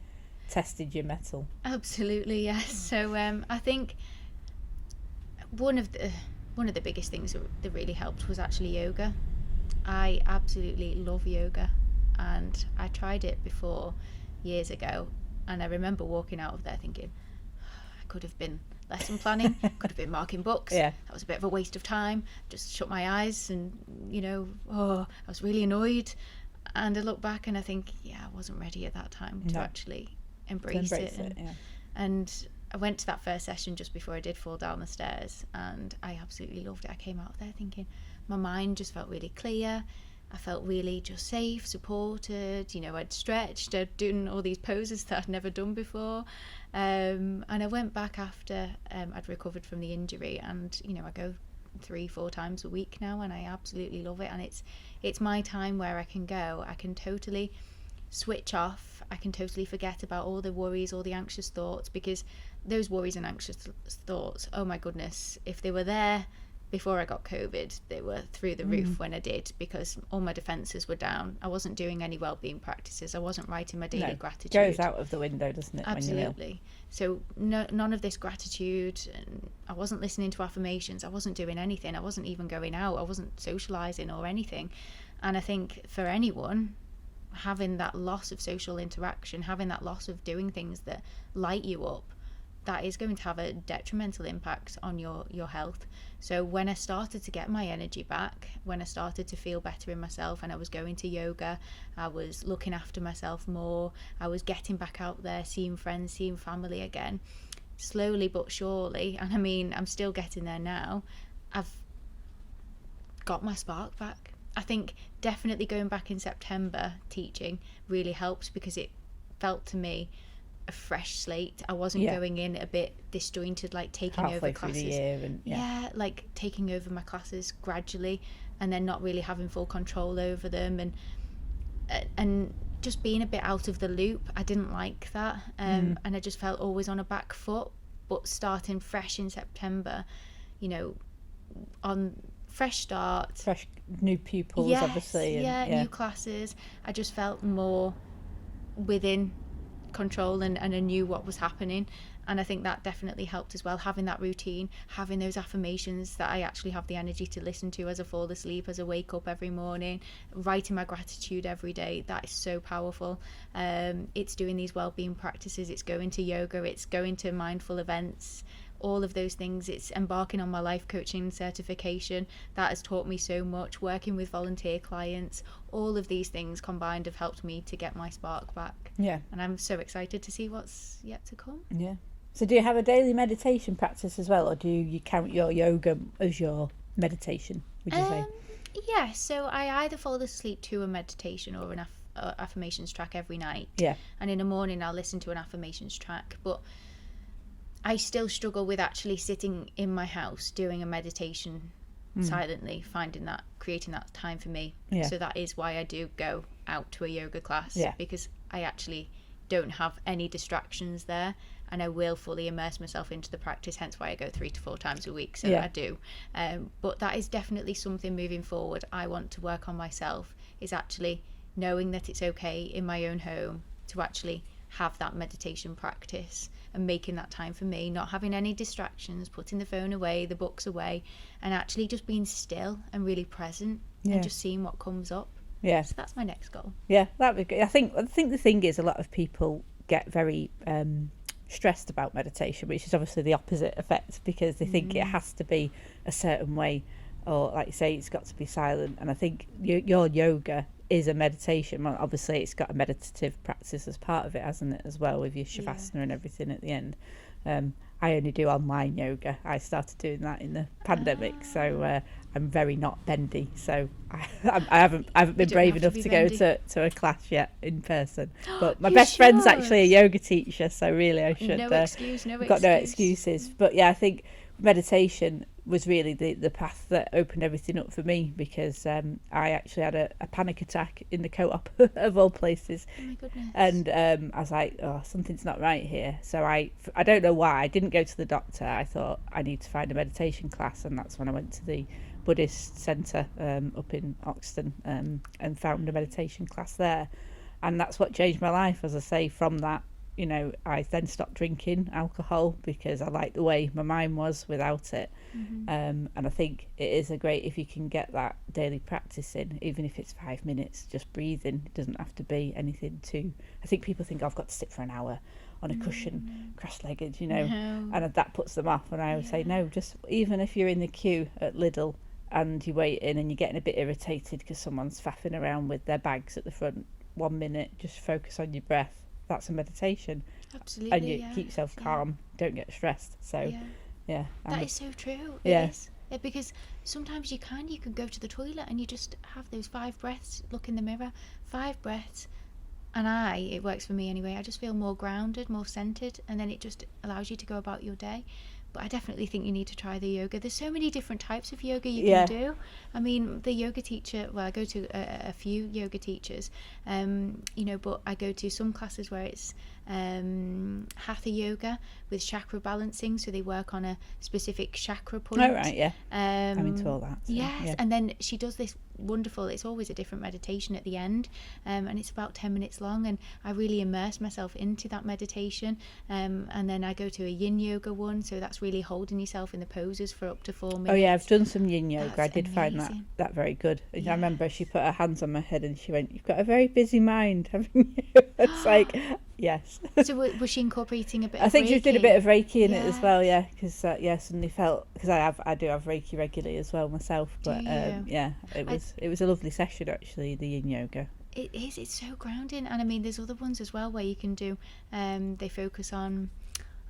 tested your mettle. Absolutely, yes. So I think one of one of the biggest things that really helped was actually yoga. I absolutely love yoga, and I tried it before years ago, and I remember walking out of there thinking, I could have been lesson planning, could have been marking books. Yeah. That was a bit of a waste of time. Just shut my eyes and, I was really annoyed. And I look back and I think, I wasn't ready at that time to actually embrace it. Yeah. And I went to that first session just before I did fall down the stairs, and I absolutely loved it. I came out of there thinking my mind just felt really clear. I felt really just safe, supported. I'd stretched, I'd done all these poses that I'd never done before. And I went back after I'd recovered from the injury, and I go 3-4 times a week now, and I absolutely love it. And it's my time where I can go, I can totally switch off, I can totally forget about all the worries, all the anxious thoughts, because those worries and anxious thoughts, oh my goodness, if they were there before I got COVID, they were through the roof when I did, because all my defences were down. I wasn't doing any wellbeing practices. I wasn't writing my daily gratitude. It goes out of the window, doesn't it? Absolutely. So none of this gratitude, and I wasn't listening to affirmations. I wasn't doing anything. I wasn't even going out. I wasn't socialising or anything. And I think for anyone, having that loss of social interaction, having that loss of doing things that light you up, that is going to have a detrimental impact on your health. So when I started to get my energy back, when I started to feel better in myself, and I was going to yoga, I was looking after myself more, I was getting back out there, seeing friends, seeing family again, slowly but surely, and I mean, I'm still getting there now, I've got my spark back. I think definitely going back in September teaching really helped, because it felt to me a fresh slate. I wasn't going in a bit disjointed, like taking halfway over classes through the year and like taking over my classes gradually, and then not really having full control over them, and just being a bit out of the loop. I didn't like that, and I just felt always on a back foot. But starting fresh in September, on fresh start, fresh new pupils, obviously, and new classes, I just felt more within control, and I knew what was happening. And I think that definitely helped as well, having that routine, having those affirmations that I actually have the energy to listen to as I fall asleep, as I wake up every morning, writing my gratitude every day. That is so powerful. It's doing these well-being practices, it's going to yoga, it's going to mindful events, all of those things. It's embarking on my life coaching certification. That has taught me so much. Working with volunteer clients, all of these things combined have helped me to get my spark back. Yeah. And I'm so excited to see what's yet to come. Yeah. So do you have a daily meditation practice as well, or do you count your yoga as your meditation, would you say? Yeah, so I either fall asleep to a meditation or an affirmations track every night. Yeah. And in the morning I'll listen to an affirmations track. But I still struggle with actually sitting in my house doing a meditation silently, creating that time for me. Yeah. So that is why I do go out to a yoga class, because I actually don't have any distractions there, and I will fully immerse myself into the practice, hence why I go 3 to 4 times a week. So I do. But that is definitely something moving forward I want to work on myself, is actually knowing that it's okay in my own home to actually have that meditation practice, and making that time for me, not having any distractions, putting the phone away, the books away, and actually just being still and really present and just seeing what comes up. Yeah. So that's my next goal. Yeah, that would be good. I think the thing is, a lot of people get very stressed about meditation, which is obviously the opposite effect, because they think it has to be a certain way, or like you say, it's got to be silent. And I think your yoga is a meditation. Well, obviously it's got a meditative practice as part of it, hasn't it, as well, with your shavasana and everything at the end. I only do online yoga. I started doing that in the pandemic, so I'm very not bendy. So I haven't been brave enough to go to a class yet in person. But my best friend's actually a yoga teacher, so really I should. No excuse. Got no excuses. But yeah, I think meditation was really the path that opened everything up for me, because I actually had a panic attack in the co-op of all places. Oh my goodness. And I was like, oh, something's not right here. So I don't know why I didn't go to the doctor. I thought I need to find a meditation class, and that's when I went to the Buddhist centre up in Oxton and found a meditation class there. And that's what changed my life, as I say. From that, you know, I then stopped drinking alcohol because I liked the way my mind was without it. And I think it is a great, if you can get that daily practice in, even if it's 5 minutes, just breathing. It doesn't have to be anything too, I think people think, oh, I've got to sit for an hour on a cushion, cross-legged, you know, and that puts them off. And I would say, no, just even if you're in the queue at Lidl and you're waiting and you're getting a bit irritated because someone's faffing around with their bags at the front, 1 minute, just focus on your breath. That's a meditation. Absolutely. And you keep yourself calm, don't get stressed. So that is so true. It is. Because sometimes you can go to the toilet and you just have those 5 breaths, look in the mirror, 5 breaths, and it works for me anyway, I just feel more grounded, more centered, and then it just allows you to go about your day. But I definitely think you need to try the yoga. There's so many different types of yoga you can do. I mean, the yoga teacher, well, I go to a few yoga teachers, you know, but I go to some classes where it's hatha yoga with chakra balancing, so they work on a specific chakra point. Oh, right, I'm into all that. So, yes, and then she does this wonderful, it's always a different meditation at the end, and it's about 10 minutes long, and I really immerse myself into that meditation, and then I go to a yin yoga one, so that's really holding yourself in the poses for up to 4 minutes. Oh yeah, I've done some yin yoga. That's I did amazing. find that very good. Yes. I remember she put her hands on my head and she went, "You've got a very busy mind, haven't you?" It's like, yes. So was she incorporating a bit of I think Reiki? she did a bit of Reiki in it as well, because suddenly felt, because I do have Reiki regularly as well myself, but it was a lovely session actually, the yin yoga. It is, it's so grounding. And I mean, there's other ones as well where you can do, they focus on,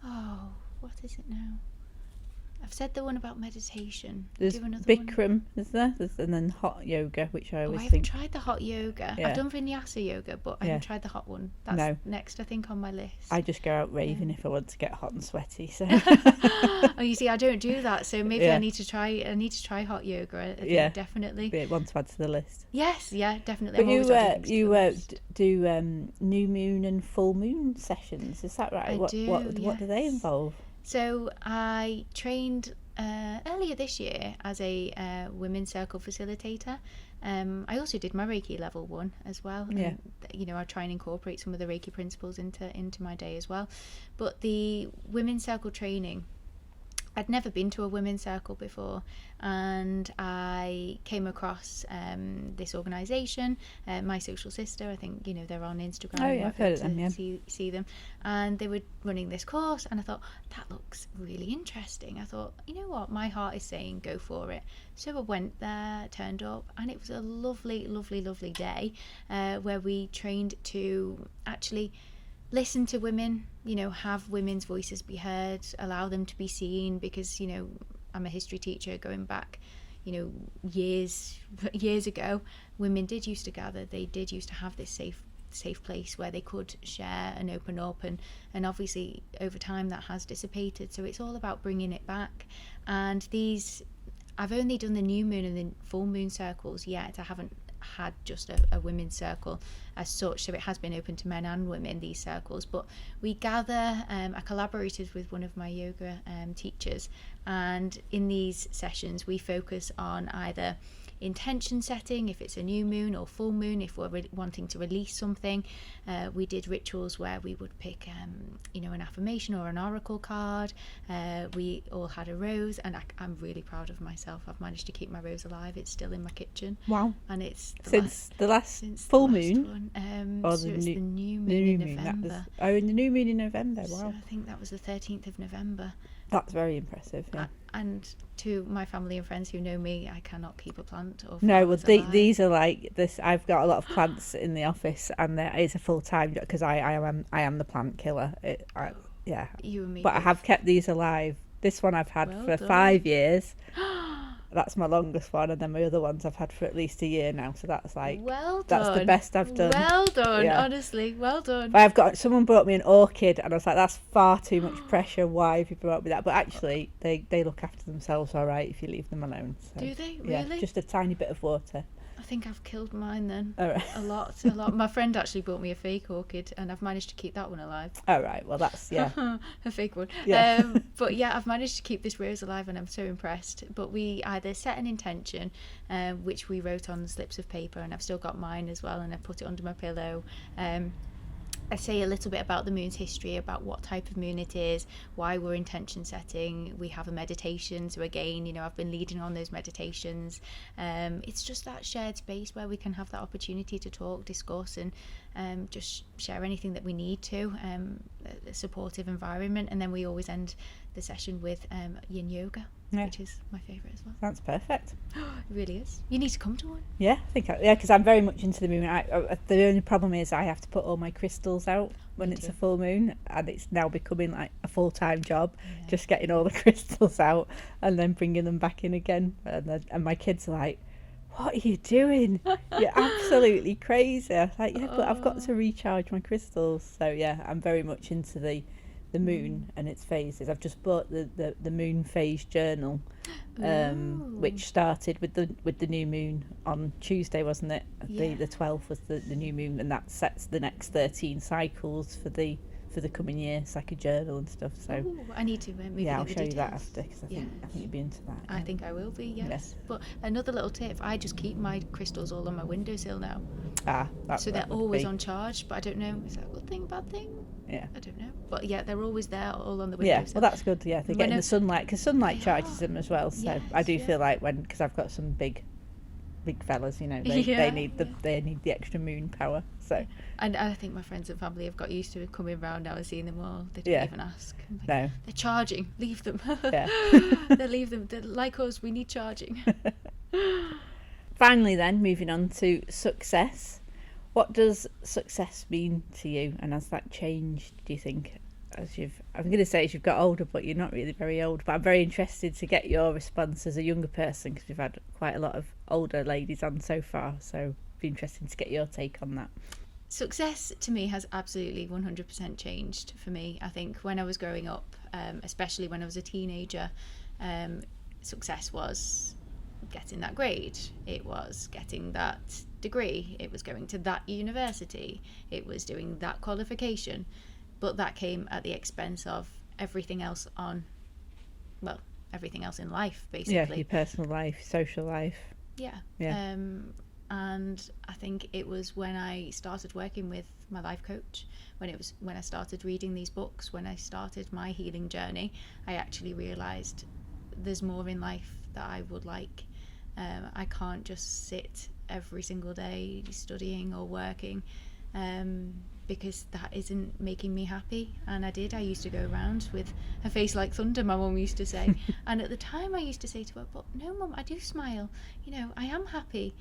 what is it now? I've said the one about meditation. There's Bikram, is there? And then hot yoga, which I always I think. haven't tried the hot yoga. I've done vinyasa yoga, but I haven't tried the hot one. That's next, I think, on my list. I just go out raving if I want to get hot and sweaty. So. Oh, you see, I don't do that, so maybe I need to try. I need to try hot yoga. I think, definitely. Be one to add to the list. Yes, definitely. But you do new moon and full moon sessions. Is that right? What do they involve? So I trained earlier this year as a women's circle facilitator. I also did my Reiki level 1 as well. Yeah. And, you know, I try and incorporate some of the Reiki principles into my day as well. But the women's circle training, I'd never been to a women's circle before, and I came across this organisation, My Social Sister. I think, you know, they're on Instagram. Oh yeah, I've heard of them. Yeah. See them, and they were running this course, and I thought, that looks really interesting. I thought, you know what, my heart is saying go for it. So I went there, turned up, and it was a lovely, lovely, lovely day where we trained to actually listen to women, you know, have women's voices be heard, allow them to be seen, because, you know, I'm a history teacher going back, you know, years ago. Women did used to gather, they did used to have this safe place where they could share and open up, and obviously over time that has dissipated, so it's all about bringing it back. And I've only done the new moon and the full moon circles yet. I haven't had just a women's circle as such, so it has been open to men and women, these circles. But we gather, I collaborated with one of my yoga teachers, and in these sessions we focus on either intention setting, if it's a new moon, or full moon, if we're wanting to release something. We did rituals where we would pick you know, an affirmation or an oracle card. We all had a rose, and I'm really proud of myself. I've managed to keep my rose alive. It's still in my kitchen. Wow. And it's since the last full moon, or so it's the new moon in November. In the new moon in November. Wow. So I think that was the 13th of November. That's very impressive. Yeah. And to my family and friends who know me, I cannot keep a plant or no. Well, alive. These are like this. I've got a lot of plants in the office, and it's a full time job because I am the plant killer. You and me. But I have kept these alive. This one I've had for 5 years. That's my longest one, and then my other ones I've had for at least a year now. So that's like, well done. That's the best I've done. Well done, honestly, well done. But someone brought me an orchid, and I was like, that's far too much pressure. Why have you brought me that? But actually, they look after themselves all right if you leave them alone. So, do they really? Yeah, just a tiny bit of water. I think I've killed mine then. All right. A lot. My friend actually bought me a fake orchid, and I've managed to keep that one alive. All right. Well, that's a fake one. Yeah. But yeah, I've managed to keep this rose alive, and I'm so impressed. But we either set an intention, which we wrote on slips of paper, and I've still got mine as well, and I put it under my pillow. I say a little bit about the moon's history, about what type of moon it is, why we're intention setting. We have a meditation, so again, I've been leading on those meditations. It's just that shared space where we can have that opportunity to talk, discuss, and just share anything that we need to. A supportive environment, and then we always end the session with yin yoga, which is my favourite as well. That's perfect. It really is. You need to come to one. Yeah, I think because I'm very much into the moon. The only problem is I have to put all my crystals out when it's a full moon, and it's now becoming like a full-time job, just getting all the crystals out and then bringing them back in again. And my kids are like, "What are you doing? You're absolutely crazy." I was like, "Yeah, but I've got to recharge my crystals." So yeah, I'm very much into the moon and its phases. I've just bought the moon phase journal, which started with the new moon on Tuesday, wasn't it? The 12th was the new moon, and that sets the next 13 cycles for the coming year. It's like a journal and stuff. So I need to maybe I'll show you that after, because I think you'd be into that. I think I will be, yes. But another little tip, I just keep my crystals all on my windowsill now. So they're always on charge, but I don't know, is that a good thing, bad thing? Yeah, I don't know, but yeah, they're always there, all on the windowsill. Yeah, well, that's good. Yeah, they're getting the sunlight, because sunlight charges them as well. So I do feel like because I've got some big fellas, they need the extra moon power. So and I think my friends and family have got used to coming round now and seeing them all. They don't even ask. Like, no, they're charging. Leave them. They leave them. They're like us. We need charging. Finally, then moving on to success. What does success mean to you, and has that changed, do you think, I'm going to say as you've got older, but you're not really very old, but I'm very interested to get your response as a younger person, because we've had quite a lot of older ladies on so far, so it'd be interesting to get your take on that. Success to me has absolutely 100% changed for me. I think when I was growing up, especially when I was a teenager, success was getting that grade, it was getting that degree, it was going to that university, it was doing that qualification, but that came at the expense of everything else everything else in life, basically. your personal life, social life. And I think it was when I started working with my life coach, when I started reading these books, when I started my healing journey, I actually realised there's more in life that I would like. I can't just sit every single day studying or working, because that isn't making me happy. And I used to go around with a face like thunder, my mum used to say. And at the time I used to say to her, but no mum, I do smile, I am happy.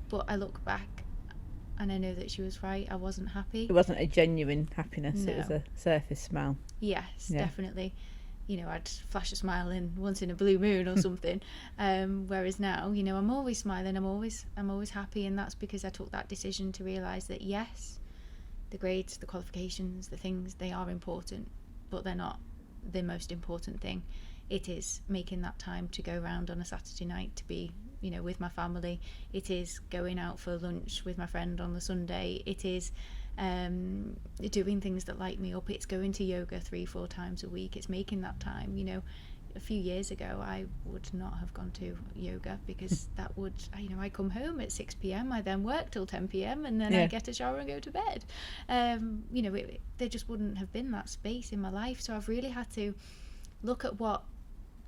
But I look back and I know that she was right, I wasn't happy. It wasn't a genuine happiness, no. It was a surface smile. Yes, definitely. I'd flash a smile once in a blue moon or something. Whereas now, I'm always smiling, I'm always happy, and that's because I took that decision to realise that yes, the grades, the qualifications, the things, they are important, but they're not the most important thing. It is making that time to go around on a Saturday night to be, with my family. It is going out for lunch with my friend on the Sunday. It is doing things that light me up. It's going to yoga 3-4 times a week. It's making that time. A few years ago I would not have gone to yoga, because that would, I come home at 6 p.m, I then work till 10 p.m, and then I get a shower and go to bed. There just wouldn't have been that space in my life. So I've really had to look at what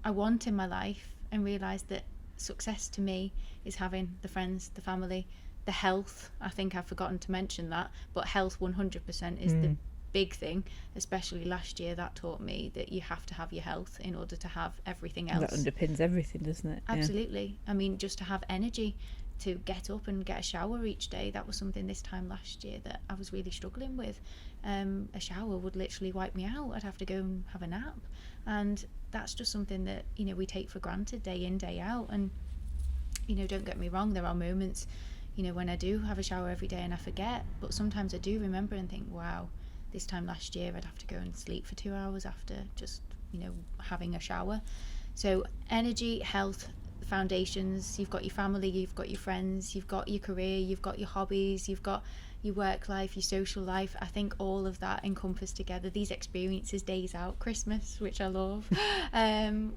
I want in my life and realise that success to me is having the friends, the family, the health. I think I've forgotten to mention that, but health 100% is the big thing. Especially last year, that taught me that you have to have your health in order to have everything else. That underpins everything, doesn't it? Absolutely. I mean, just to have energy to get up and get a shower each day, that was something this time last year that I was really struggling with. A shower would literally wipe me out. I'd have to go and have a nap, and that's just something that we take for granted day in, day out. And don't get me wrong, there are moments when I do have a shower every day and I forget, but sometimes I do remember and think, wow, this time last year I'd have to go and sleep for 2 hours after just having a shower. So energy, health, foundations. You've got your family, you've got your friends, you've got your career, you've got your hobbies, you've got your work life, your social life. I think all of that encompassed together, these experiences, days out, Christmas, which I love,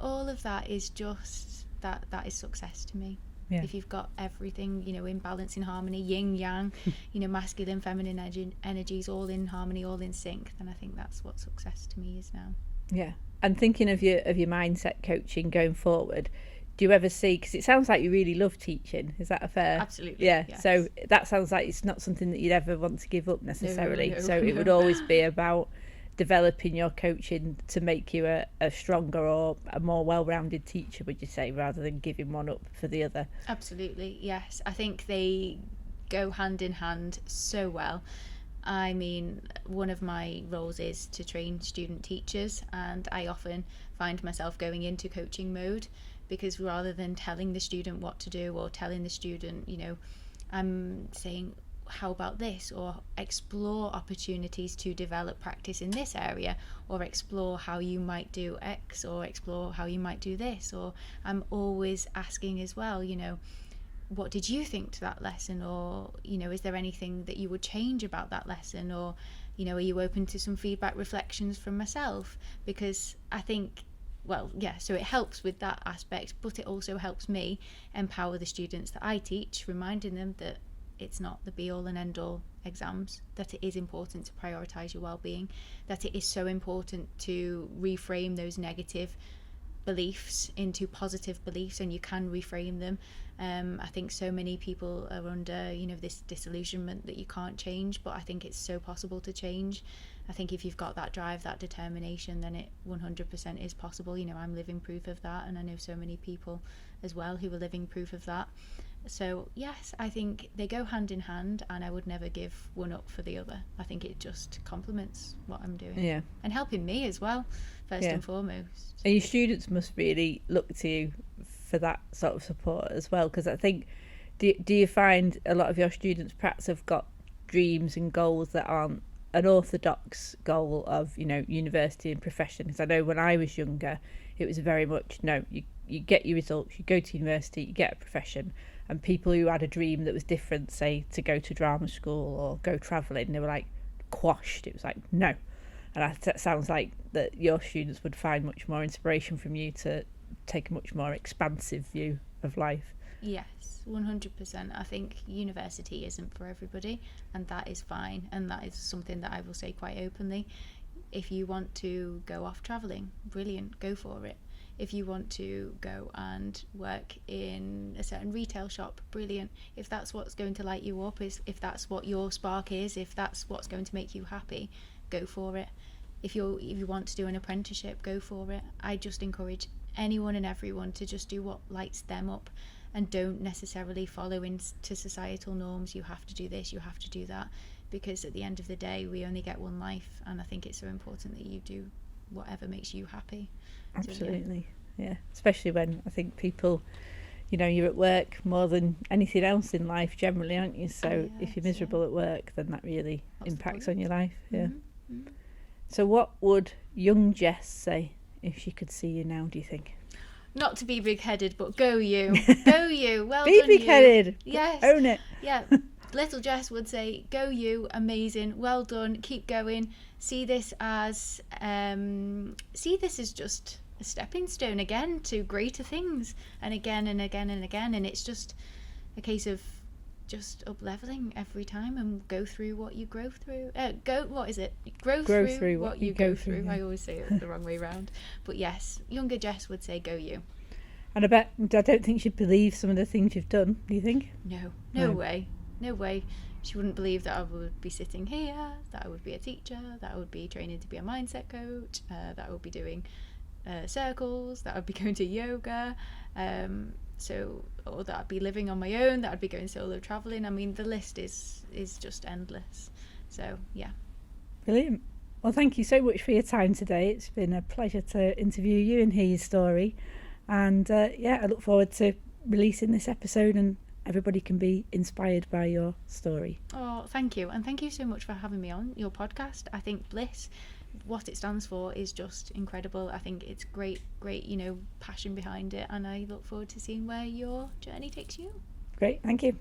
all of that is just that is success to me. Yeah. If you've got everything, in balance, in harmony, yin yang, masculine, feminine energies all in harmony, all in sync, then I think that's what success to me is now. Yeah. And thinking of your mindset coaching going forward, do you ever see, because it sounds like you really love teaching, is that a fair? Absolutely. Yeah. Yes. So that sounds like it's not something that you'd ever want to give up necessarily. No, so it would always be about developing your coaching to make you a stronger or a more well-rounded teacher, would you say, rather than giving one up for the other? Absolutely, yes. I think they go hand in hand so well. I mean, one of my roles is to train student teachers, and I often find myself going into coaching mode, because rather than telling the student what to do or telling the student, I'm saying, how about this, or explore opportunities to develop practice in this area, or explore how you might do X, or explore how you might do this. Or I'm always asking as well, what did you think to that lesson, or is there anything that you would change about that lesson, or are you open to some feedback, reflections from myself? Because I think, so it helps with that aspect, but it also helps me empower the students that I teach, reminding them that it's not the be all and end all exams, that it is important to prioritise your well-being, that it is so important to reframe those negative beliefs into positive beliefs, and you can reframe them. I think so many people are under this disillusionment that you can't change, but I think it's so possible to change. I think if you've got that drive, that determination, then it 100% is possible. I'm living proof of that, and I know so many people as well who are living proof of that. So yes, I think they go hand in hand, and I would never give one up for the other. I think it just complements what I'm doing. Yeah. And helping me as well, first and foremost. And your students must really look to you for that sort of support as well, because I think, do you find a lot of your students perhaps have got dreams and goals that aren't an orthodox goal of university and profession? Because I know when I was younger, it was very much, no, you get your results, you go to university, you get a profession. And people who had a dream that was different, say to go to drama school or go travelling, they were like quashed. It was like, no. And that sounds like that your students would find much more inspiration from you to take a much more expansive view of life. Yes, 100%. I think university isn't for everybody, and that is fine, and that is something that I will say quite openly. If you want to go off travelling, brilliant, go for it. If you want to go and work in a certain retail shop, brilliant. If that's what's going to light you up, if that's what your spark is, if that's what's going to make you happy, go for it. If you want to do an apprenticeship, go for it. I just encourage anyone and everyone to just do what lights them up, and don't necessarily follow into societal norms. You have to do this, you have to do that, because at the end of the day, we only get one life, and I think it's so important that you do whatever makes you happy. Absolutely. So, yeah. Especially when I think people, you're at work more than anything else in life generally, aren't you? So if you're miserable at work, then that really impacts on your life. Yeah. Mm-hmm. So what would young Jess say if she could see you now, do you think? Not to be big-headed, but go you. Go you. Well be done, big-headed. You. Yes. Own it. Yeah. Little Jess would say, go you, amazing, well done, keep going. See this as just a stepping stone again to greater things, and again and again and again, and it's just a case of just up leveling every time, and go through what you grow through. Grow through what you go through. Yeah. I always say it the wrong way round, but yes, younger Jess would say, go you. And I don't think she'd believe some of the things you've done. Do you think? No way. No way. She wouldn't believe that I would be sitting here, that I would be a teacher, that I would be training to be a mindset coach, that I would be doing circles, that I'd be going to yoga, or that I'd be living on my own, that I'd be going solo travelling. I mean, the list is just endless. So, yeah. Brilliant. Well, thank you so much for your time today. It's been a pleasure to interview you and hear your story. And I look forward to releasing this episode, and everybody can be inspired by your story. Oh, thank you. And thank you so much for having me on your podcast. I think Bliss, what it stands for, is just incredible. I think it's great, passion behind it. And I look forward to seeing where your journey takes you. Great. Thank you.